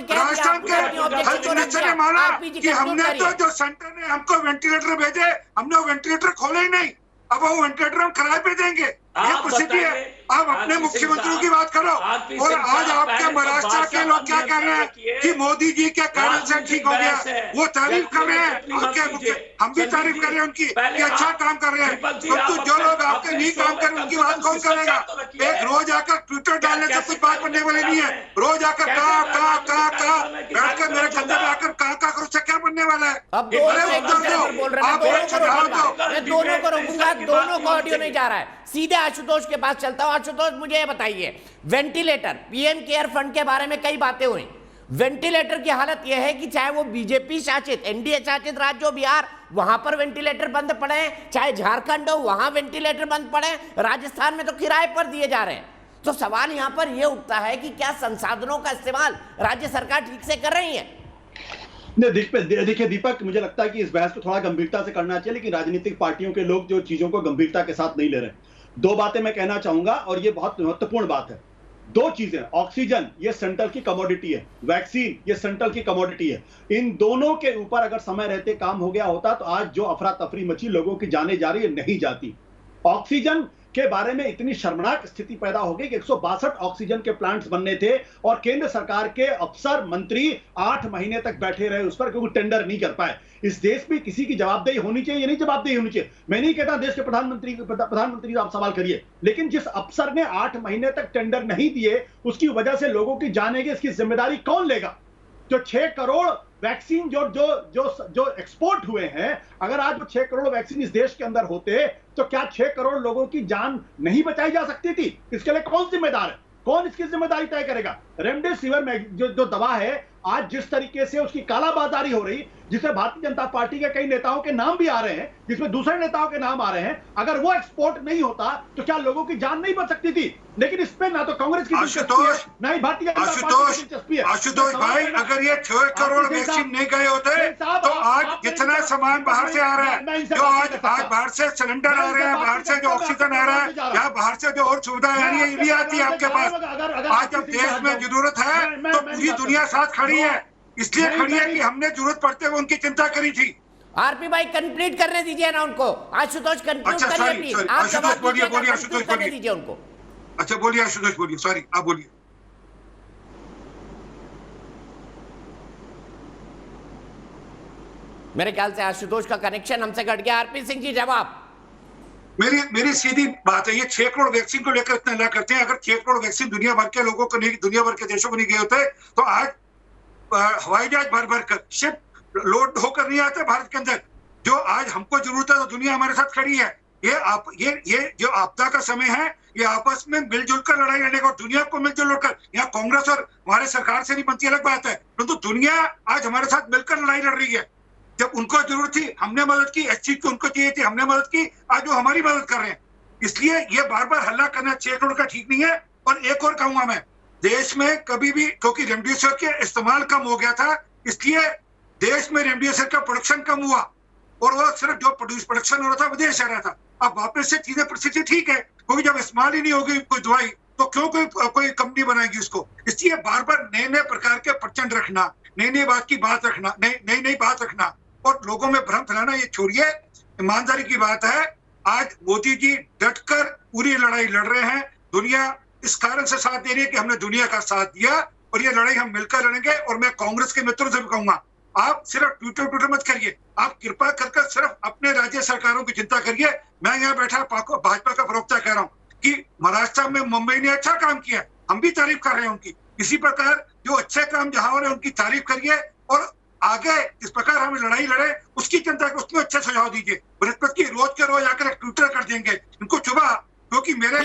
राजस्थान के हेल्थ मिनिस्टर ने माना कि हमने तो जो सेंटर ने हमको वेंटिलेटर भेजे, हमने वो वेंटिलेटर खोले ही नहीं, अब वो वेंटिलेटर हम किराए पे देंगे। ये परिस्थिति है। आप अपने मुख्यमंत्रियों की बात करो, और आज आपके महाराष्ट्र के लोग क्या कह रहे हैं कि मोदी जी के कारण से ठीक हो गया, वो तारीफ कर रहे हैं। हम भी तारीफ कर रहे हैं उनकी कि अच्छा काम कर रहे हैं, परंतु जो लोग आपके नहीं काम कर रहे उनकी बात कौन करेगा? एक रोज आकर ट्विटर डालने से कुछ बात बनने वाली नहीं है। रोज आकर कहा बैठकर मेरे कंधे पे आकर कहा करो, उससे क्या बनने वाला है? अब दोनों को रोकूंगा, दोनों को ऑडियो नहीं जा रहा है। सीधे आशुतोष के पास चलता हूं। आशुतोष, मुझे ये बताइए, वेंटिलेटर, पीएम केयर फंड के बारे में कई बातें हुई। वेंटिलेटर की हालत यह है कि चाहे वो बीजेपी शासित, एनडीए शासित राज्य हो बिहार, वहां पर वेंटिलेटर बंद पड़े हैं, चाहे झारखंड हो वहां वेंटिलेटर बंद पड़े हैं, राजस्थान में तो किराए पर दिए जा रहे हैं। तो सवाल यहां पर यह उठता है कि क्या संसाधनों का इस्तेमाल राज्य सरकार ठीक से कर रही है? देखिए दीपक, मुझे लगता है कि इस बहस को थोड़ा गंभीरता से करना चाहिए, लेकिन राजनीतिक पार्टियों के लोग जो चीजों को गंभीरता के साथ नहीं ले रहे। दो बातें मैं कहना चाहूंगा और ये बहुत महत्वपूर्ण बात है। दो चीजें, ऑक्सीजन ये सेंट्रल की कमोडिटी है, वैक्सीन ये सेंट्रल की कमोडिटी है। इन दोनों के ऊपर अगर समय रहते काम हो गया होता तो आज जो अफरा तफरी मची, लोगों की जाने जा रही है, नहीं जाती। ऑक्सीजन के बारे में इतनी शर्मनाक स्थिति पैदा हो गई कि 162 ऑक्सीजन के प्लांट्स बनने थे और केंद्र सरकार के अफसर मंत्री 8 महीने तक बैठे रहे उस पर, क्योंकि टेंडर नहीं कर पाए। इस देश में किसी की जवाबदेही होनी चाहिए, ये नहीं जवाबदेही होनी चाहिए। मैं नहीं कहता देश के प्रधानमंत्री आप सवाल करिए, लेकिन जिस अफसर ने 8 महीने तक टेंडर नहीं दिए उसकी वजह से लोगों की जाने गई, इसकी जिम्मेदारी कौन लेगा? जो 6 करोड़ वैक्सीन जो एक्सपोर्ट हुए हैं, अगर आज वो 6 करोड़ वैक्सीन इस देश के अंदर होते तो क्या 6 करोड़ लोगों की जान नहीं बचाई जा सकती थी? इसके लिए कौन जिम्मेदार है? कौन इसकी जिम्मेदारी तय करेगा? रेमडेसिविर में जो दवा है, आज जिस तरीके से उसकी कालाबाजारी हो रही, जिसमें भारतीय जनता पार्टी के कई नेताओं के नाम भी आ रहे हैं, जिसमें दूसरे नेताओं के नाम आ रहे हैं, अगर वो एक्सपोर्ट नहीं होता तो क्या लोगों की जान नहीं बच सकती थी? लेकिन इस पे ना तो कांग्रेस की दिलचस्पी है, ना ही भारतीय जनता पार्टी की दिलचस्पी है। आशुतोष भाई, अगर ये 6 करोड़ वैक्सीन नहीं गए होते तो आज जितना सामान बाहर से आ रहा है, जो आज बाहर से सिलेंडर आ रहे हैं, बाहर से जो ऑक्सीजन आ रहा है, या बाहर से जो और सुविधा आ रही है, ये भी आती है आपके पास। आज जब देश में जरूरत है तो पूरी दुनिया साथ खड़ी है, इसलिए खड़ी है कि हमने जरूरत पड़ते हुए उनकी चिंता करी थी। आरपी भाई कंप्लीट करने दीजिए ना उनको। आशुतोष कंक्लूड करिए प्लीज। आप आशुतोष बोलिए, आशुतोष करने दीजिए उनको। अच्छा बोलिए आशुतोष, बोलिए, सॉरी आप बोलिए। मेरे ख्याल से आशुतोष का कनेक्शन हमसे कट गया। आरपी सिंह जी जवाब। मेरी सीधी बात है, ये 6 करोड़ वैक्सीन को लेकर इतना ना करते हैं। अगर 6 करोड़ वैक्सीन दुनिया भर के लोगों को नहीं, दुनिया भर के देशों को नहीं गए होते तो आज हवाई जहाज भर भर कर, शिप लोड होकर नहीं आते भारत के अंदर। जो आज हमको जरूरत है तो दुनिया हमारे साथ खड़ी है। ये जो आपदा का समय है, ये आपस में मिलजुल कर लड़ाई लड़ने का, और दुनिया को मिलजुल कर, यहाँ कांग्रेस और हमारे सरकार से नहीं बनती अलग बात है, परंतु दुनिया आज हमारे साथ मिलकर लड़ाई लड़ रही है। जब उनको जरूरत थी हमने मदद की, अच्छी को उनको चाहिए थी हमने मदद की, आज वो हमारी मदद कर रहे हैं। इसलिए ये बार बार हल्ला करना 6 करोड़ का ठीक नहीं है। और एक और कहूंगा मैं, देश में कभी भी, क्योंकि रेमडेसिविर के इस्तेमाल कम हो गया था, इसलिए देश में रेमडेसिविर का प्रोडक्शन कम हुआ, और वो सिर्फ जो प्रोडक्शन हो रहा था विदेश जा रहा था। अब वापस से चीजें परिस्थिति ठीक है, क्योंकि जब इस्तेमाल ही नहीं होगी कोई दवाई तो क्यों कोई कंपनी बनाएगी उसको। इसलिए बार बार नए नए प्रकार के प्रचंड रखना, नई बात की बात रखना, नई बात रखना और लोगों में भ्रम फैलाना ये छोड़िए। ईमानदारी की बात है, आज मोदी जी डटकर पूरी लड़ाई लड़ रहे हैं। दुनिया इस कारण से साथ दे रही है कि हमने दुनिया का साथ दिया, और ये लड़ाई हम मिलकर लड़ेंगे। और मैं कांग्रेस के मित्रों से भी कहूंगा, आप सिर्फ ट्विटर मत करिए, आप कृपा कर सिर्फ अपने राज्य सरकारों की चिंता करिए। मैं यहाँ बैठा भाजपा का प्रवक्ता कह रहा हूँ कि महाराष्ट्र में मुंबई ने अच्छा काम किया, हम भी तारीफ कर रहे हैं उनकी। इसी प्रकार जो अच्छे काम जहां हो रहे हैं उनकी तारीफ करिए, और आगे इस प्रकार हम लड़ाई लड़े उसकी चिंता को, उसमें अच्छे सुझाव दीजिए। बृहस्पति की रोज के रोज आकर ट्विटर कर देंगे, इनको चुभा, क्योंकि मेरे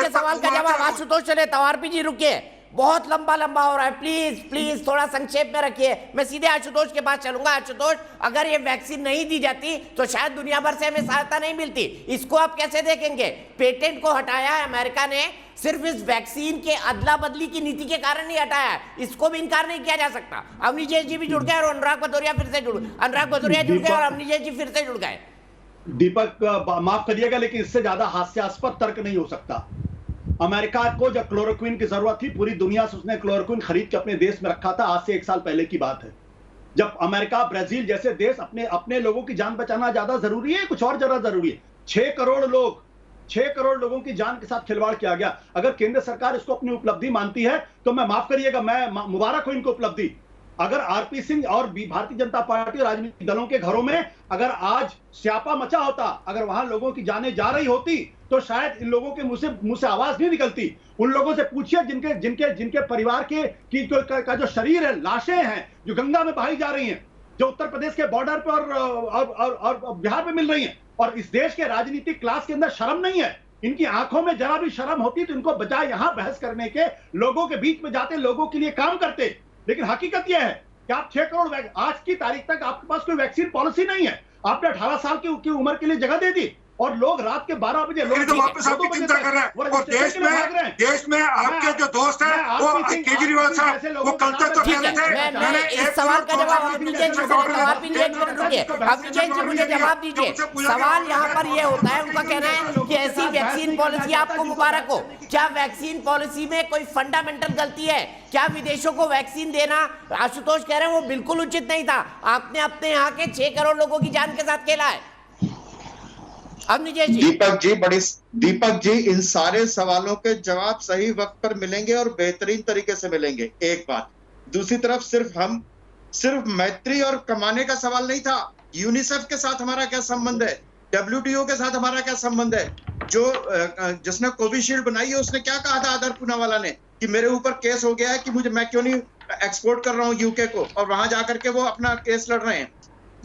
सवाल का जवाब आशुतोष चले। तवारपी जी रुकिए, बहुत लंबा हो रहा है, प्लीज थोड़ा संक्षेप में रखिए। मैं सीधे आशुतोष के पास चलूंगा। आशुतोष, अगर ये वैक्सीन नहीं दी जाती तो शायद दुनिया भर से हमें सहायता नहीं मिलती, इसको आप कैसे देखेंगे? पेटेंट को हटाया है अमेरिका ने, सिर्फ इस वैक्सीन के अदला बदली की नीति के कारण नहीं हटाया है, इसको भी इनकार नहीं किया जा सकता। अवनीश जी भी जुड़ गए और अनुराग भदौरिया फिर से जुड़ गए और अवनीश जी फिर से जुड़ गए। दीपक माफ करिएगा, लेकिन इससे ज्यादा हास्यास्पद तर्क नहीं हो सकता। अमेरिका को जब क्लोरोक्विन की जरूरत थी, पूरी दुनिया से उसने क्लोरोक्विन खरीद के अपने देश में रखा था। आज से 1 साल पहले की बात है, जब अमेरिका, ब्राजील जैसे देश अपने लोगों की जान बचाना ज्यादा जरूरी है, कुछ और ज्यादा जरूरी है। 6 करोड़ लोगों की जान के साथ खिलवाड़ किया गया। अगर केंद्र सरकार इसको अपनी उपलब्धि मानती है तो मैं माफ करिएगा, मैं मुबारक हूं इनको उपलब्धि। अगर आरपी सिंह और भारतीय जनता पार्टी और राजनीतिक दलों के घरों में अगर आज स्यापा मचा होता, अगर वहां लोगों की जानें जा रही होती, तो शायद इन लोगों के मुंह से आवाज नहीं निकलती। उन लोगों से पूछिए जिनके परिवार का जो शरीर है, लाशें हैं जो गंगा में बहाई जा रही हैं, जो उत्तर प्रदेश के बॉर्डर पर और बिहार में मिल रही हैं। और इस देश के राजनीतिक क्लास के अंदर शर्म नहीं है। इनकी आंखों में जरा भी शर्म होती तो इनको बजाय यहां बहस करने के लोगों के बीच में जाते, लोगों के लिए काम करते। लेकिन हकीकत यह है कि आप 6 करोड़, आज की तारीख तक आपके पास कोई वैक्सीन पॉलिसी नहीं है। आपने 18 साल की उम्र के लिए जगह दे दी, और लोग रात के 12 बजे तो वापस आपकी चिंता कर रहे हैं। और देश में आपके जो दोस्त हैं वो केजरीवाल साहब, वो कल तक तो कह रहे थे। मैंने इस सवाल का जवाब मुझे जवाब दीजिए। सवाल यहाँ पर ये होता है, उनका कहना है कि ऐसी वैक्सीन पॉलिसी आपको मुबारक हो। क्या वैक्सीन पॉलिसी में कोई फंडामेंटल गलती है? क्या विदेशों को वैक्सीन देना, आशुतोष कह रहे हैं, वो बिल्कुल उचित नहीं था। आपने अपने यहाँ के 6 करोड़ लोगों की जान के साथ खेला है। दीपक जी, इन सारे सवालों के जवाब सही वक्त पर मिलेंगे और बेहतरीन तरीके से मिलेंगे, एक बात। दूसरी तरफ सिर्फ मैत्री और कमाने का सवाल नहीं था। यूनिसेफ के साथ हमारा क्या संबंध है? WTO के साथ हमारा क्या संबंध है? जिसने कोविशील्ड बनाई है उसने क्या कहा था आदर पूनावाला ने कि मेरे ऊपर केस हो गया है कि मैं क्यों नहीं एक्सपोर्ट कर रहा हूं यूके को, और वहां जाकर के वो अपना केस लड़ रहे हैं।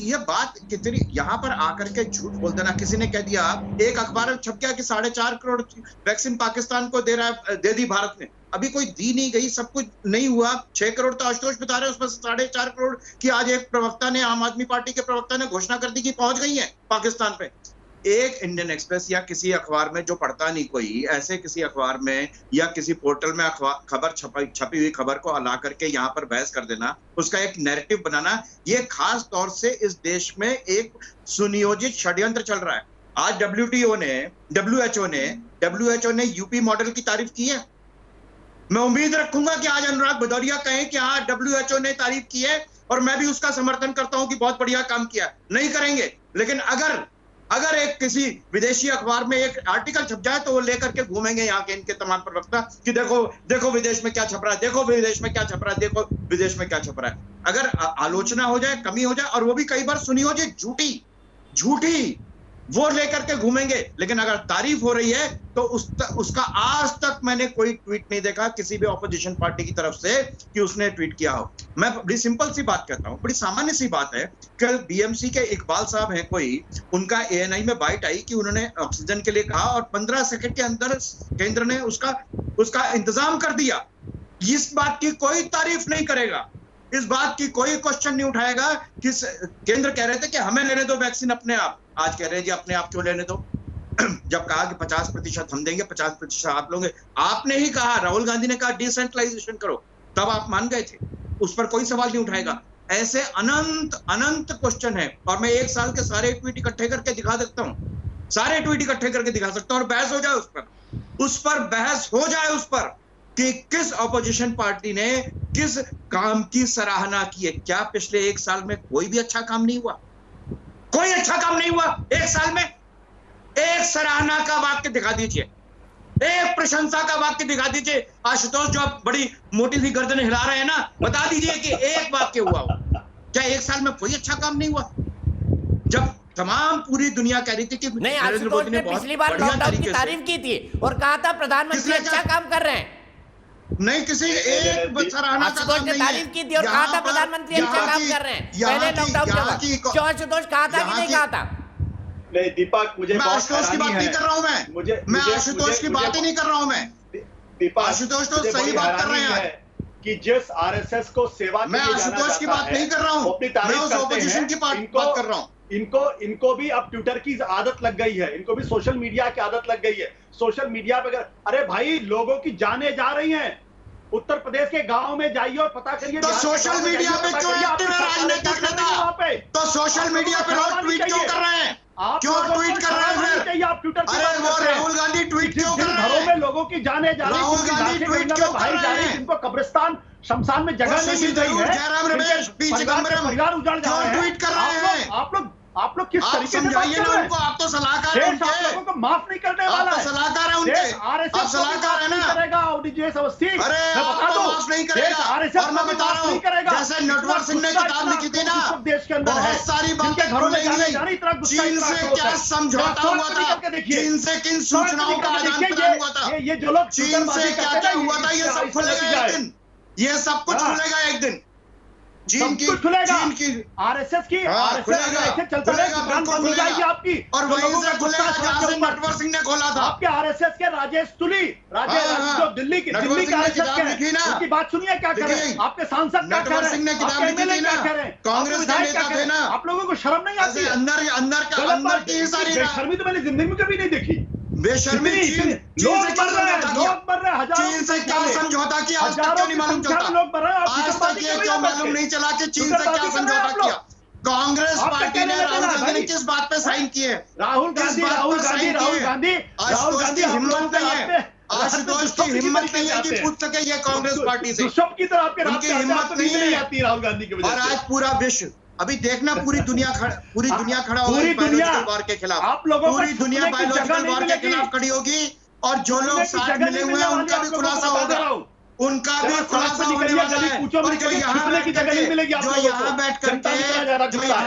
ये बात कितनी, यहाँ पर आकर के झूठ बोल देना। किसी ने कह दिया, एक अखबार में छप गया कि 4.5 करोड़ वैक्सीन पाकिस्तान को दे दी भारत ने। अभी कोई दी नहीं गई, सब कुछ नहीं हुआ। 6 करोड़ तो आशुतोष बता रहे हैं, उसमें 4.5 करोड़ की आज एक प्रवक्ता ने, आम आदमी पार्टी के प्रवक्ता ने घोषणा कर दी कि पहुंच गई है पाकिस्तान पे। एक इंडियन एक्सप्रेस या किसी अखबार में जो पढ़ता नहीं कोई, ऐसे किसी अखबार में या किसी पोर्टल में खबर छपी हुई खबर को ला करके यहाँ पर बहस कर देना, उसका एक नैरेटिव बनाना, ये खास तौर से इस देश में एक सुनियोजित षड्यंत्र चल रहा है। आज WHO ने यूपी मॉडल की तारीफ की है। मैं उम्मीद रखूंगा कि आज अनुराग भदौरिया कहें कि हाँ WHO ने तारीफ की है और मैं भी उसका समर्थन करता हूं कि बहुत बढ़िया काम किया। नहीं करेंगे, लेकिन अगर एक किसी विदेशी अखबार में एक आर्टिकल छप जाए तो वो लेकर के घूमेंगे यहाँ के इनके तमाम प्रवक्ता कि देखो विदेश में क्या छप रहा है, देखो विदेश में क्या छप रहा है, देखो विदेश में क्या छप रहा है। अगर आलोचना हो जाए, कमी हो जाए, और वो भी कई बार सुनियोजित झूठी वो लेकर के घूमेंगे। लेकिन अगर तारीफ हो रही है तो उसका आज तक मैंने कोई ट्वीट नहीं देखा किसी भी ऑपोजिशन पार्टी की तरफ से कि उसने ट्वीट किया हो। मैं बड़ी सिंपल सी बात कहता हूं, बड़ी सामान्य सी बात है। कल बीएमसी के इकबाल साहब हैं कोई, उनका एएनआई में बाइट आई कि उन्होंने ऑक्सीजन के लिए कहा और 15 सेकंड के अंदर केंद्र ने उसका इंतजाम कर दिया। इस बात की कोई तारीफ नहीं करेगा, इस बात की कोई क्वेश्चन नहीं उठाएगा कि केंद्र कह रहे थे कि हमें लेने दो वैक्सीन अपने आप, आज कह रहे हैं जी अपने आप क्यों लेने दो। जब कहा कि 50% हम देंगे 50% आप लोगे, आपने ही कहा, राहुल गांधी ने कहा डिसेंट्रलाइजेशन करो, तब आप मान गए थे, उस पर कोई सवाल नहीं उठाएगा। ऐसे अनंत अनंत क्वेश्चन है और मैं एक साल के सारे ट्वीट इकट्ठे करके दिखा सकता हूं, सारे ट्वीट इकट्ठे करके दिखा सकता हूं और बहस हो जाए उस पर बहस हो जाए उस पर कि किस ऑपोजिशन पार्टी ने किस काम की सराहना की है। क्या पिछले एक साल में कोई भी अच्छा काम नहीं हुआ? कोई अच्छा काम नहीं हुआ एक साल में? एक सराहना का वाक्य दिखा दीजिए, एक प्रशंसा का वाक्य दिखा दीजिए। आशुतोष जो आप बड़ी मोटी सी गर्दन हिला रहे हैं ना, बता दीजिए कि एक वाक्य हुआ हो। क्या एक साल में कोई अच्छा काम नहीं हुआ? जब तमाम पूरी दुनिया कह रही थी कि नहीं, आशुतोष ने पिछली बार लॉकडाउन की तारीफ की थी और कहा था प्रधानमंत्री अच्छा काम कर रहे हैं। नहीं, किसी एक सराहना का काम नहीं है। तारीफ की थी और कहा था प्रधानमंत्री अच्छा काम कर रहे हैं पहले लॉकडाउन के बाद। क्यों आशुतोष कहा था कि नहीं कहा था? नहीं दीपक, मुझे मैं आशुतोष की बात नहीं कर रहा हूं, मैं आशुतोष की बात ही नहीं कर रहा हूं। मैं दीपक, आशुतोष तो सही बात कर रहे हैं कि जिस आरएसएस को सेवा मैं आशुतोष की बात नहीं कर रहा हूं, मैं उस ऑपोजिशन की बात कर रहा हूं। इनको भी अब ट्विटर की आदत लग गई है, इनको भी सोशल मीडिया की आदत लग गई है। सोशल मीडिया पे अरे भाई लोगों की जानें जा रही हैं, उत्तर प्रदेश के गांव में जाइए और पता करिए। तो सोशल मीडिया पे क्यों एक्टिव है राजनीतिक नेता? तो सोशल मीडिया पे लोग ट्वीट क्यों कर रहे हैं? क्यों ट्वीट कर रहे हैं फिर? आप ट्विटर अरे वो राहुल गांधी ट्वीट क्यों कर रहे हैं? घरों में लोगों की जाने जा रही है, राहुल गांधी ट्वीट क्यों कर रहे हैं? जिनको कब्रिस्तान शमशान में जगह नहीं मिल रही है, जयराम रमेश पी चिदम्बरम परिवार उजाड़ जा रहे हैं, ट्वीट कर रहे हैं? आप लोग किस तरीके से बात कर रहे हैं? आप तो सलाहकार हैं उनके, आप लोगों को माफ नहीं करने वाला है। आप तो सलाहकार हैं उनके, आप सलाहकार हैं ना? करेगा ऑडिजेस अवस्थी, अरे आप तो माफ नहीं करेगा। और मैं बता रहा हूं, जैसे नटवर सिंह ने किताब लिखी थी ना, देश के अंदर बहुत सारी बातें खुलेंगी। चीन से क्या समझौता हुआ था, चीन से किन सूचनाओं का आदान प्रदान हुआ था, ये जो लोग चीन से क्या क्या हुआ था, ये सब खुलेगा एक दिन, ये सब कुछ खुलेगा एक दिन। चीन की आरएसएस की खुलेगा आपकी, और वहीं से खुलेगा जहां से नटवर सिंह ने खोला था। आपके आरएसएस के राजेश तुली, जो दिल्ली की उनकी बात सुनिए क्या कर रहे हैं आपके सांसद, नटवर सिंह ने किताब लिखी थी ना, कांग्रेस के नेता थे ना। आप लोगों को शर्म नहीं आती? अंदर की सारी बेशर्मी तो मैंने जिंदगी में कभी नहीं देखी। बेशर्मी चीन से क्या समझौता किया? चीन से क्या समझौता किया? आज तक क्यों नहीं मालूम चलता? आज तक ये क्यों मालूम नहीं चला कि चीन से क्या समझौता किया? कांग्रेस पार्टी ने राहुल गांधी ने किस बात पे साइन किए? राहुल गांधी हिम्मत नहीं है, आशुतोष की हिम्मत नहीं है कि पूछ सके ये कांग्रेस पार्टी से, उनकी हिम्मत नहीं है। राहुल गांधी की वजह और से आज पूरा विश्व, अभी देखना पूरी दुनिया खड़ा होगी बायोलॉजिकल वॉर के खिलाफ, पूरी दुनिया बायोलॉजिकल वॉर के खिलाफ खड़ी होगी। और जो लोग साथ मिले हुए हैं उनका भी खुलासा होगा, उनका भी खुलासा होने वाला है। और जो यहाँ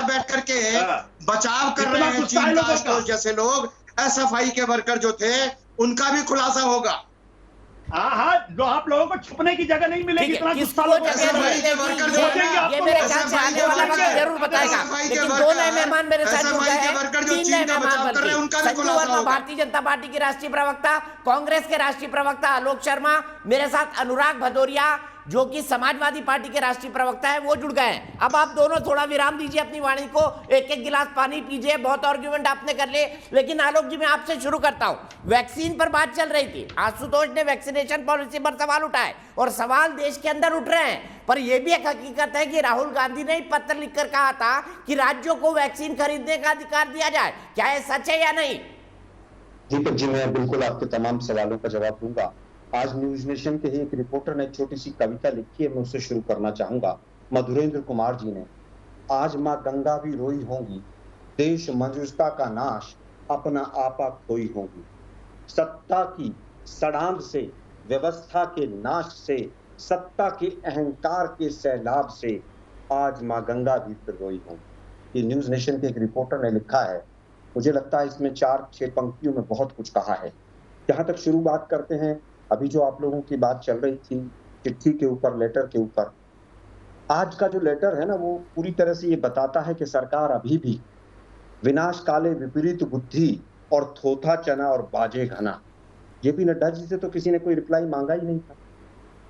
बैठ करके बचाव कर रहे हैं चीन का आशुतोष जैसे लोग, एसएफआई के वर्कर जो थे, उनका भी खुलासा होगा। हाँ, जो आप लोगों को छुपने की जगह नहीं मिलेगी। इतना गुस्सा लोगों को ये मेरे ख्याल से आने वाला वक्त जरूर बताएगा। लेकिन दो नए मेहमान मेरे साथ जुड़ गए हैं, 3 नए मेहमान बल्कि संजू वर्मा भारतीय जनता पार्टी के राष्ट्रीय प्रवक्ता, कांग्रेस के राष्ट्रीय प्रवक्ता आलोक शर्मा, मेरे साथ अनुराग भदौरिया जो कि समाजवादी पार्टी के राष्ट्रीय प्रवक्ता है, वो जुड़ गए हैं। अब आप दोनों थोड़ा विराम दीजिए अपनी वाणी को, एक एक गिलास पानी पीजिए, बहुत आर्गुमेंट आपने कर लिए। लेकिन आलोक जी मैं आपसे शुरू करता हूं। वैक्सीन पर बात चल रही थी, आशुतोष ने वैक्सीनेशन पॉलिसी पर सवाल उठाए और सवाल देश के अंदर उठ रहे हैं, पर यह भी एक हकीकत है कि राहुल गांधी ने पत्र लिखकर कहा था कि राज्यों को वैक्सीन खरीदने का अधिकार दिया जाए। क्या यह सच है या नहीं? दीपक जी, मैं बिल्कुल आपके तमाम सवालों का जवाब दूंगा। आज न्यूज नेशन के ही एक रिपोर्टर ने छोटी सी कविता लिखी है, मैं उससे शुरू करना चाहूंगा। मधुरेंद्र कुमार जी ने, आज माँ गंगा भी रोई होंगी, देश मंजुषता का नाश, अपना आपा खोई होंगी। सत्ता की सड़ांध से, व्यवस्था के नाश से, सत्ता के अहंकार के सैलाब से आज माँ गंगा भी फिर रोई होंगी। ये न्यूज नेशन के एक रिपोर्टर ने लिखा है। मुझे लगता है इसमें 4-6 पंक्तियों में बहुत कुछ कहा है। जहां तक शुरू बात करते हैं, अभी जो आप लोगों की बात चल रही थी चिट्ठी के ऊपर, लेटर के ऊपर, आज का जो लेटर है ना, वो पूरी तरह से ये बताता है कि सरकार अभी भी विनाश काले विपरीत बुद्धि और थोथा चना और बाजे घना। जेपी नड्डा जी से तो किसी ने कोई रिप्लाई मांगा ही नहीं था।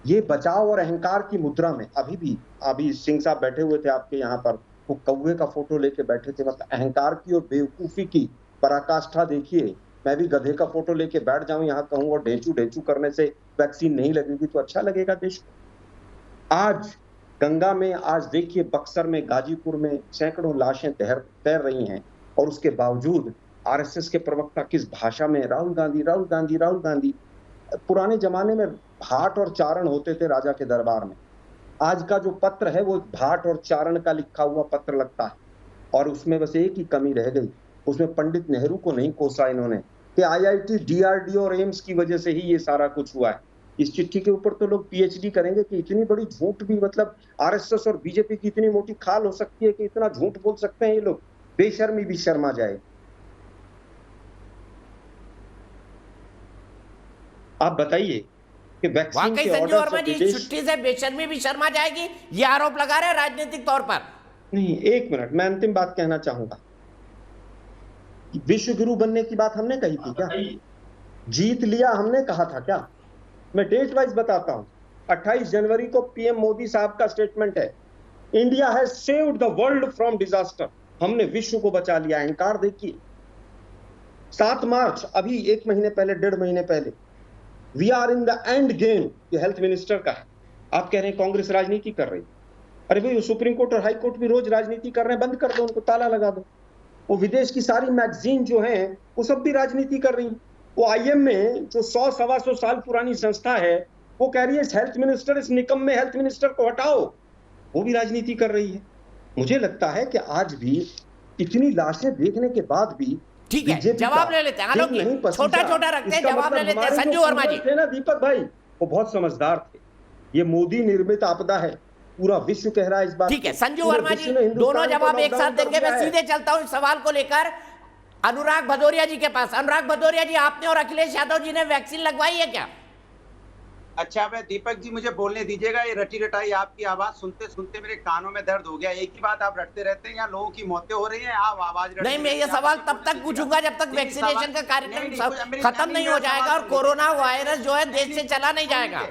ये बचाव और अहंकार की मुद्रा में अभी सिंह साहब बैठे हुए थे आपके यहाँ पर, वो कौवे का फोटो लेके बैठे थे। मतलब अहंकार की और बेवकूफी की पराकाष्ठा देखिए। मैं भी गधे का फोटो लेके बैठ जाऊं यहाँ कहूं और ढेंचू ढेंचू करने से वैक्सीन नहीं लगेगी तो अच्छा लगेगा देश को। आज गंगा में, आज देखिए बक्सर में, गाजीपुर में सैकड़ों लाशें तैर रही हैं और उसके बावजूद आरएसएस के प्रवक्ता किस भाषा में राहुल गांधी राहुल गांधी राहुल गांधी। पुराने जमाने में भाट और चारण होते थे राजा के दरबार में। आज का जो पत्र है वो भाट और चारण का लिखा हुआ पत्र लगता है और उसमें बस एक ही कमी रह गई, उसमें पंडित नेहरू को नहीं कोसा इन्होंने कि आईआईटी, डीआरडीओ और एम्स की वजह से ही ये सारा कुछ हुआ है। इस चिट्ठी के ऊपर तो लोग पीएचडी करेंगे कि इतनी बड़ी झूठ भी, मतलब आरएसएस और बीजेपी की इतनी मोटी खाल हो सकती है कि इतना झूठ बोल सकते हैं ये लोग। बेशर्मी भी शर्मा जाए। आप बताइए कि वैक्सीन वाकई के संजू ऑर्डर वर्मा से जी छुट्टी से बेशर्मी भी शर्मा जाएगी, ये आरोप लगा रहे हैं राजनीतिक तौर पर। नहीं, एक मिनट, मैं अंतिम बात कहना चाहूंगा। विश्व गुरु बनने की बात हमने कही थी क्या? जीत लिया हमने कहा था क्या? मैं डेट वाइज बताता हूं। 28 जनवरी को पीएम मोदी साहब का स्टेटमेंट है, India has saved the world from disaster. हमने विश्व को बचा लिया। अहंकार देखिए। 7 मार्च, अभी 1 महीने पहले, 1.5 महीने पहले, we are in the end game, ये हेल्थ मिनिस्टर का है। आप कह रहे हैं कांग्रेस राजनीति कर रही। अरे भाई, सुप्रीम कोर्ट और हाई कोर्ट भी रोज राजनीति कर रहे हैं, बंद कर दो, उनको ताला लगा दो। वो विदेश की सारी मैगजीन जो हैं वो सब भी राजनीति कर रही। वो आईएम में जो 100-125 साल पुरानी संस्था है वो कह रही है इस हेल्थ मिनिस्टर, इस निकम्मे हेल्थ मिनिस्टर को हटाओ, वो भी राजनीति कर रही है। मुझे लगता है कि आज भी इतनी लाशें देखने के बाद भी, ठीक है, जवाब ले लेते हैं, छोटा छोटा रखते हैं, जवाब ले लेते हैं। संजू वर्मा जी थे ना दीपक भाई, वो बहुत समझदार थे। ये मोदी निर्मित आपदा है, पूरा विश्व कह रहा है इस बात। ठीक है संजू वर्मा जी, दोनों जवाब एक साथ देंगे। मैं सीधे चलता हूं इस सवाल को लेकर अनुराग भदौरिया जी के पास। अनुराग भदौरिया जी, आपने और अखिलेश यादव जी ने वैक्सीन लगवाई है क्या? अच्छा, मैं दीपक जी, मुझे बोलने दीजिएगा। ये रटी रटाई आपकी आवाज सुनते सुनते मेरे कानों में दर्द हो गया। एक ही बात आप रटते रहते हैं, यहाँ लोगों की मौतें हो रही हैं, आप आवाज नहीं, मैं ये सवाल तब तक पूछूंगा जब तक वैक्सीनेशन का कार्यक्रम खत्म नहीं हो जाएगा और कोरोना वायरस जो है देश से चला नहीं जाएगा।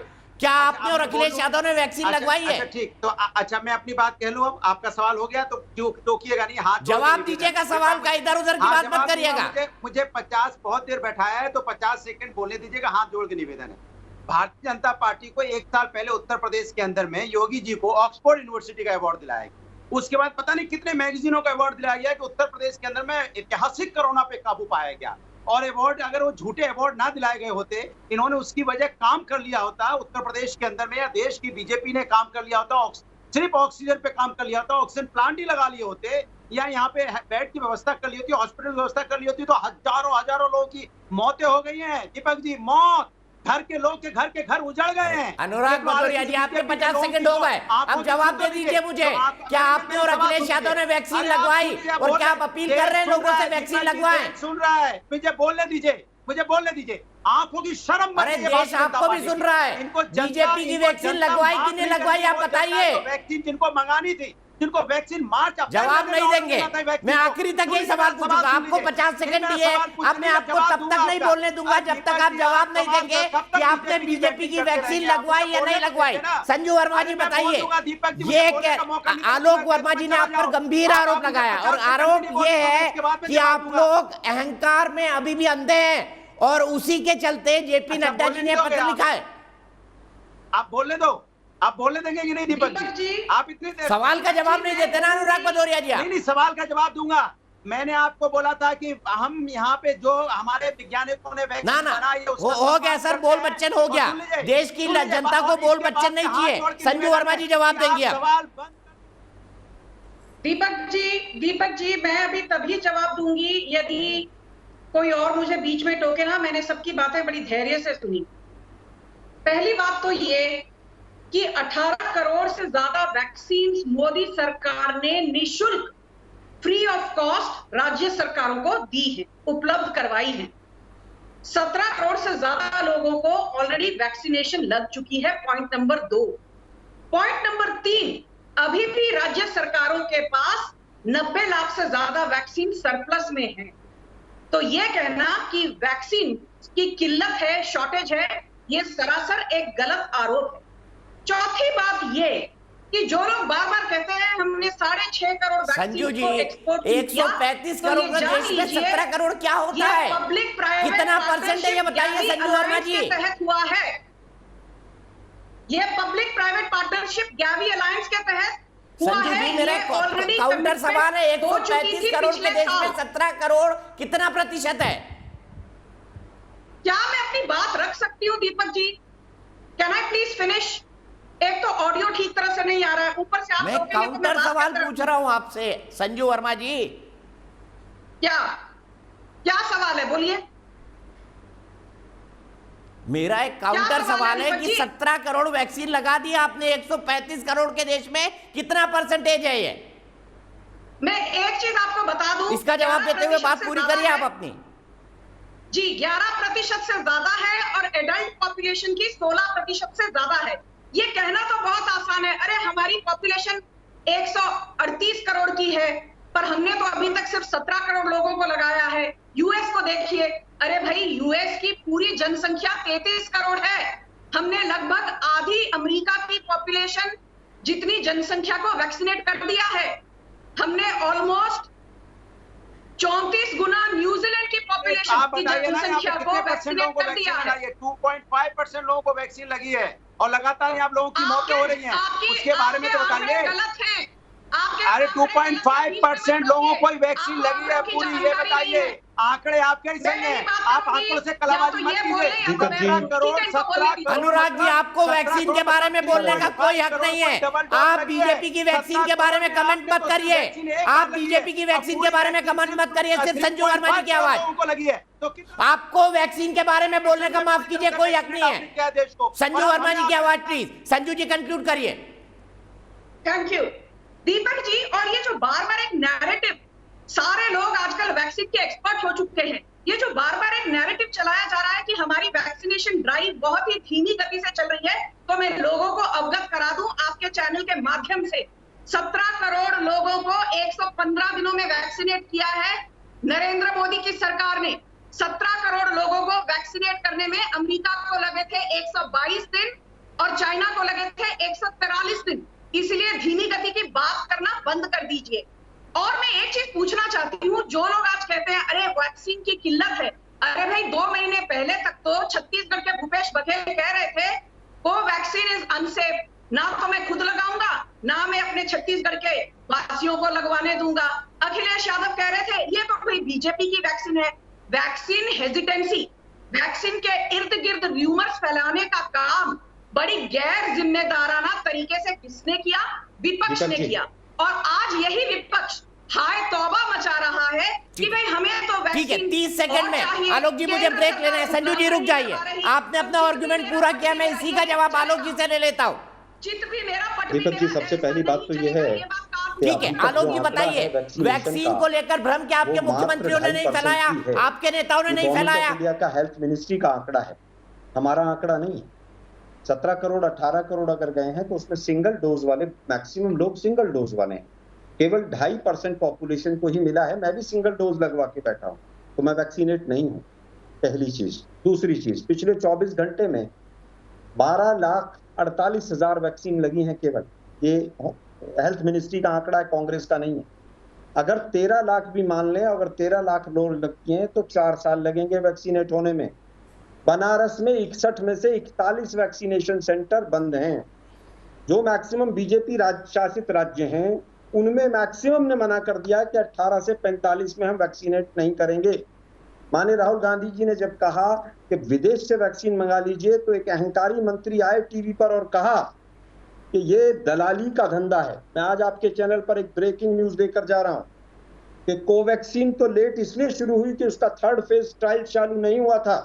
क्या आपने और अखिलेश यादव ने वैक्सीन लगवाई है? ठीक, तो अच्छा मैं अपनी बात कह लूं। अब आपका सवाल हो गया तो क्यों टोकिएगा नहीं, हाथ जवाब दीजिएगा सवाल का, इधर उधर की बात मत करिएगा। मुझे 50 बहुत देर बैठाया है तो 50 सेकंड बोलने दीजिएगा, हाथ जोड़ के निवेदन है। भारतीय जनता पार्टी को 1 साल पहले उत्तर प्रदेश के अंदर में योगी जी को ऑक्सफोर्ड यूनिवर्सिटी का अवार्ड दिलाया गया। उसके बाद पता नहीं कितने मैगजीनों का अवार्ड दिलाया गया कि उत्तर प्रदेश के अंदर में ऐतिहासिक कोरोना पे काबू पाया गया। और अवार्ड, अगर वो झूठे अवार्ड ना दिलाए गए होते, इन्होंने उसकी वजह काम कर लिया होता उत्तर प्रदेश के अंदर में, या देश की बीजेपी ने काम कर लिया होता, सिर्फ ऑक्सीजन पे काम कर लिया होता, ऑक्सीजन प्लांट ही लगा लिए होते, या यहाँ पे बेड की व्यवस्था कर ली होती, हॉस्पिटल व्यवस्था कर ली होती, तो हजारों लोगों की मौतें हो गई हैं। दीपक जी, मौत, घर के लोग के घर उजड़ गए हैं। अनुराग भदौरिया जी, आपके 50 सेकंड हो गए, अब जवाब दे दीजिए मुझे। क्या आपने और अखिलेश यादव ने वैक्सीन लगवाई और क्या आप अपील कर रहे हैं लोगों से वैक्सीन लगवाएं? सुन रहा है, मुझे बोलने दीजिए, आंखों की शर्म। अरे देश आपको भी सुन रहा है। बीजेपी की वैक्सीन लगवाई कि नहीं लगवाई, आप बताइए। वैक्सीन जिनको मंगानी थी, जिनको वैक्सीन मार्च, जवाब नहीं देंगे। मैं आखिरी तक यही सवाल पूछूंगा, आपको 50 सेकंड दिए, अब मैं आपको तब तक नहीं बोलने दूंगा जब तक आप जवाब नहीं देंगे कि आपने बीजेपी की वैक्सीन लगवाई या नहीं लगवाई। संजू वर्मा जी बताइए। ये आलोक वर्मा जी ने आप पर गंभीर आरोप लगाया और आरोप ये है कि आप लोग अहंकार में अभी भी अंधे हैं और उसी के चलते जेपी नड्डा जी ने पत्र लिखा है। आप बोलने दो, आप बोलने देंगे कि नहीं दीपक जी? आप इतने सवाल का जवाब नहीं देते ना अनुराग भदौरिया जी। नहीं, सवाल का जवाब दूंगा। मैंने आपको बोला था कि हम यहाँ पे जो हमारे वैज्ञानिकों ने वैक्सीन बनाई हो गया सर, बोल बच्चन हो गया। देश की जनता को बोल बच्चन नहीं चाहिए। संजू वर्मा जी जवाब देंगे अब। दीपक जी, मैं अभी तभी जवाब दूंगी यदि कोई और मुझे बीच में टोके ना। मैंने सबकी बातें बड़ी धैर्य से सुनी। पहली बात तो ये कि 18 करोड़ से ज्यादा वैक्सीन मोदी सरकार ने निशुल्क फ्री ऑफ कॉस्ट राज्य सरकारों को दी है, उपलब्ध करवाई है। 17 करोड़ से ज्यादा लोगों को ऑलरेडी वैक्सीनेशन लग चुकी है। Point number 2। पॉइंट नंबर 3, अभी भी राज्य सरकारों के पास 90 लाख से ज्यादा वैक्सीन सरप्लस में है। तो ये कहना कि वैक्सीन की किल्लत है, शॉर्टेज है, ये सरासर एक गलत आरोप है। चौथी बात ये कि जो लोग बार बार कहते हैं हमने 6.5 करोड़ संजू वैक्सीन जी, को एक्सपोर्ट किया, 135 करोड़ तो का देश में 17 करोड़ क्या होता है? पब्लिक प्राइवेट कितना परसेंट है ये बताइए संजू वर्मा जी। के तहत हुआ है। ये पब्लिक प्राइवेट पार्टनरशिप गैवी अलायंस के तहत हुआ संजू है। जी, मेरा ऑलरेडी काउंटर सवाल है, 135 करोड़ के देश में 17 करोड़ कितना प्रतिशत है? क्या मैं अपनी बात रख सकती हूँ Deepak ji? Can I please finish? एक तो ऑडियो ठीक तरह से नहीं आ रहा है, ऊपर से आप मैं काउंटर सवाल पूछ रहा हूं आपसे संजू वर्मा जी। क्या सवाल है, बोलिए। मेरा एक काउंटर सवाल है कि 17 करोड़ वैक्सीन लगा दी आपने, 135 करोड़ के देश में कितना परसेंटेज है ये? मैं एक चीज आपको बता दूं, इसका जवाब देते हुए बात पूरी करिए आप अपनी। जी, 11% से ज्यादा है और एडल्ट पॉपुलेशन की 16% से ज्यादा है। ये कहना तो बहुत आसान है, अरे हमारी पॉपुलेशन 138 करोड़ की है, पर हमने तो अभी तक सिर्फ 17 करोड़ लोगों को लगाया है। यूएस को देखिए, अरे भाई यूएस की पूरी जनसंख्या 33 करोड़ है, हमने लगभग आधी अमेरिका की पॉपुलेशन जितनी जनसंख्या को वैक्सीनेट कर दिया है। हमने ऑलमोस्ट 34 गुना न्यूजीलैंड की पॉपुलेशन की जनसंख्या को वैक्सीनेट कर दिया है। 2.5% लोगों को वैक्सीन लगी है और लगातार यहाँ लोगों की मौतें हो रही हैं, उसके बारे में तो बताइए। गलत है। अरे 2.5% लोगों को वैक्सीन लगी है पूरी, ये बताइए। आंकड़े आपके ही सही हैं, आप आंकड़ों से कलाबाजी मत कीजिए। 17 करोड़ 17 करोड़। अनुराग जी, आपको वैक्सीन के बारे में बोलने का कोई हक नहीं है। आप बीजेपी की वैक्सीन के बारे में कमेंट मत करिए। आप बीजेपी की वैक्सीन के बारे में कमेंट मत करिए। सिर्फ संजू वर्मा जी की आवाज लगी है, आपको वैक्सीन के बारे में बोलने का माफ कीजिए कोई हक नहीं है। संजू वर्मा जी की आवाज प्लीज। संजू जी कंक्लूड करिए। Thank you Deepak ji. और ये जो बार बार एक नैरेटिव, सारे लोग आजकल वैक्सीन के एक्सपर्ट हो चुके हैं, ये जो बार बार एक नैरेटिव चलाया जा रहा है कि हमारी वैक्सीनेशन ड्राइव बहुत ही धीमी गति से चल रही है, तो मैं लोगों को अवगत करा दूं आपके चैनल के माध्यम से। 17 करोड़ लोगों को 115 दिनों में वैक्सीनेट किया है नरेंद्र मोदी की सरकार ने। 17 करोड़ लोगों को वैक्सीनेट करने में अमेरिका को लगे थे 122 दिन और चाइना को लगे थे 143 दिन। इसलिए धीमी गति की बात करना बंद कर दीजिए। और मैं एक चीज पूछना चाहती हूँ, जो लोग आज कहते हैं अरे वैक्सीन की किल्लत है, अरे भाई 2 महीने पहले तक तो छत्तीसगढ़ के भूपेश बघेल कह रहे थे कोवैक्सीन इज अनसेफ, ना तो मैं खुद लगाऊंगा ना मैं अपने छत्तीसगढ़ के वासियों को लगवाने दूंगा। अखिलेश यादव कह रहे थे ये तो कोई बीजेपी की वैक्सीन है। वैक्सीन हेजिटेंसी, वैक्सीन के इर्द गिर्द र्यूमर्स फैलाने का काम बड़ी गैर जिम्मेदाराना तरीके से किसने किया? विपक्ष ने किया। और आज यही विपक्ष हाय तौबा मचा रहा है कि भाई हमें तो वैक्सीन। ठीक है, 30 सेकंड में आलोक जी मुझे ब्रेक लेना है। संजू जी रुक जाइए, आपने अपना आर्गुमेंट पूरा किया, मैं इसी का जवाब आलोक जी से ले लेता हूँ। दीपक जी, सबसे पहली बात तो ये है, ठीक है आलोक जी बताइए, वैक्सीन को लेकर भ्रम क्या आपके मुख्यमंत्रियों ने नहीं फैलाया, आपके नेताओं ने नहीं फैलाया? इंडिया का हेल्थ मिनिस्ट्री का आंकड़ा है, हमारा आंकड़ा नहीं है। 17 करोड़ 18 करोड़ अगर गए हैं तो उसमें सिंगल डोज वाले मैक्सिमम लोग सिंगल डोज वाले हैं। केवल 2.5% पॉपुलेशन को ही मिला है। मैं भी सिंगल डोज लगवा के बैठा हूं, तो मैं वैक्सीनेट नहीं हूं, पहली चीज। दूसरी चीज, पिछले 24 घंटे में 12,48,000 वैक्सीन लगी हैं केवल। ये हेल्थ मिनिस्ट्री का आंकड़ा है, कांग्रेस का नहीं है। अगर 13 लाख भी मान लें, अगर 13 लाख लोग लगती हैं तो 4 साल लगेंगे वैक्सीनेट होने में। बनारस में 61 में से 41 वैक्सीनेशन सेंटर बंद हैं। जो मैक्सिमम बीजेपी शासित राज्य हैं उनमें मैक्सिमम ने मना कर दिया कि 18 से 45 में हम वैक्सीनेट नहीं करेंगे। माननीय राहुल गांधी जी ने जब कहा कि विदेश से वैक्सीन मंगा लीजिए, तो एक अहंकारी मंत्री आए टीवी पर और कहा कि ये दलाली का धंधा है। मैं आज आपके चैनल पर एक ब्रेकिंग न्यूज देकर जा रहा हूं कि कोवैक्सीन तो लेट इसलिए शुरू हुई कि उसका 3rd फेज ट्रायल चालू नहीं हुआ था,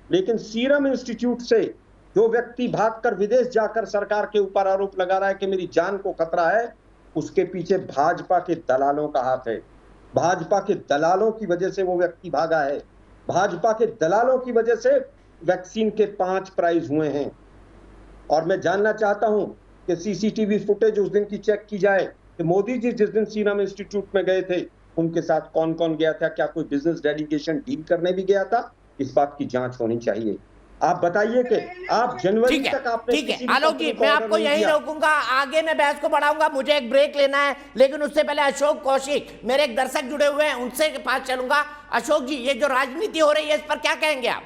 लेकिन सीरम इंस्टीट्यूट से जो व्यक्ति भागकर विदेश जाकर सरकार के ऊपर आरोप लगा रहा है कि मेरी जान को खतरा है, उसके पीछे भाजपा के दलालों का हाथ है। भाजपा के दलालों की वजह से वो व्यक्ति भागा है। भाजपा के दलालों की वजह से वैक्सीन के 5 प्राइज हुए हैं। और मैं जानना चाहता हूं कि सीसीटीवी फुटेज उस दिन की चेक की जाए कि मोदी जी जिस दिन सीरम इंस्टीट्यूट में गए थे उनके साथ कौन कौन गया था, क्या कोई बिजनेस डेलीगेशन डील करने भी गया था, इस बात की जांच होनी चाहिए। आप बताइए कि आप जनवरी तक आपने ठीक है आलोक जी, मैं आपको यही रोकूंगा, आगे मैं बहस को बढ़ाऊंगा, मुझे एक ब्रेक लेना है, लेकिन उससे पहले अशोक कौशिक मेरे एक दर्शक जुड़े हुए हैं, उनसे पास चलूंगा। अशोक जी, ये जो राजनीति हो रही है इस पर क्या कहेंगे आप?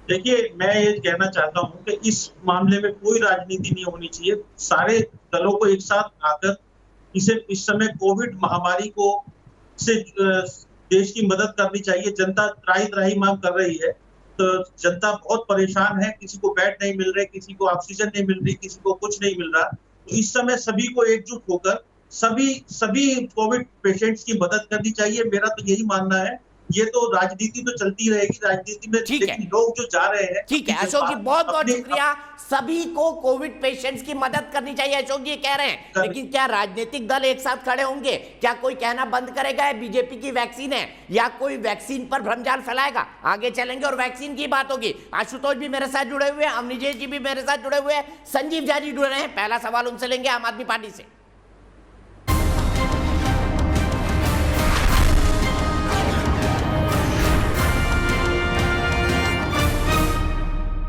देखिए, मैं ये कहना चाहता हूं कि इस मामले में कोई राजनीति नहीं होनी चाहिए। सारे दलों को एक साथ आकर इस समय कोविड महामारी को से देश की मदद करनी चाहिए। जनता त्राही त्राही मांग कर रही है, तो जनता बहुत परेशान है, किसी को बेड नहीं मिल रहे, किसी को ऑक्सीजन नहीं मिल रही, किसी को कुछ नहीं मिल रहा। तो इस समय सभी को एकजुट होकर सभी कोविड पेशेंट्स की मदद करनी चाहिए। मेरा तो यही मानना है। ये तो राजनीति तो चलती रहेगी, राजनीति में लेकिन लोग जो जा रहे हैं। ठीक है अशोक जी, बहुत बहुत शुक्रिया। सभी को कोविड पेशेंट्स की मदद करनी चाहिए, अशोक जी कह रहे हैं, लेकिन क्या राजनीतिक दल एक साथ खड़े होंगे? क्या कोई कहना बंद करेगा बीजेपी की वैक्सीन है, या कोई वैक्सीन पर भ्रमजाल फैलाएगा? आगे चलेंगे और वैक्सीन की बात होगी। आशुतोष भी मेरे साथ जुड़े हुए हैं, अवनीश जी भी मेरे साथ जुड़े हुए हैं, संजीव झा जी जुड़े हैं। पहला सवाल उनसे लेंगे, आम आदमी पार्टी से।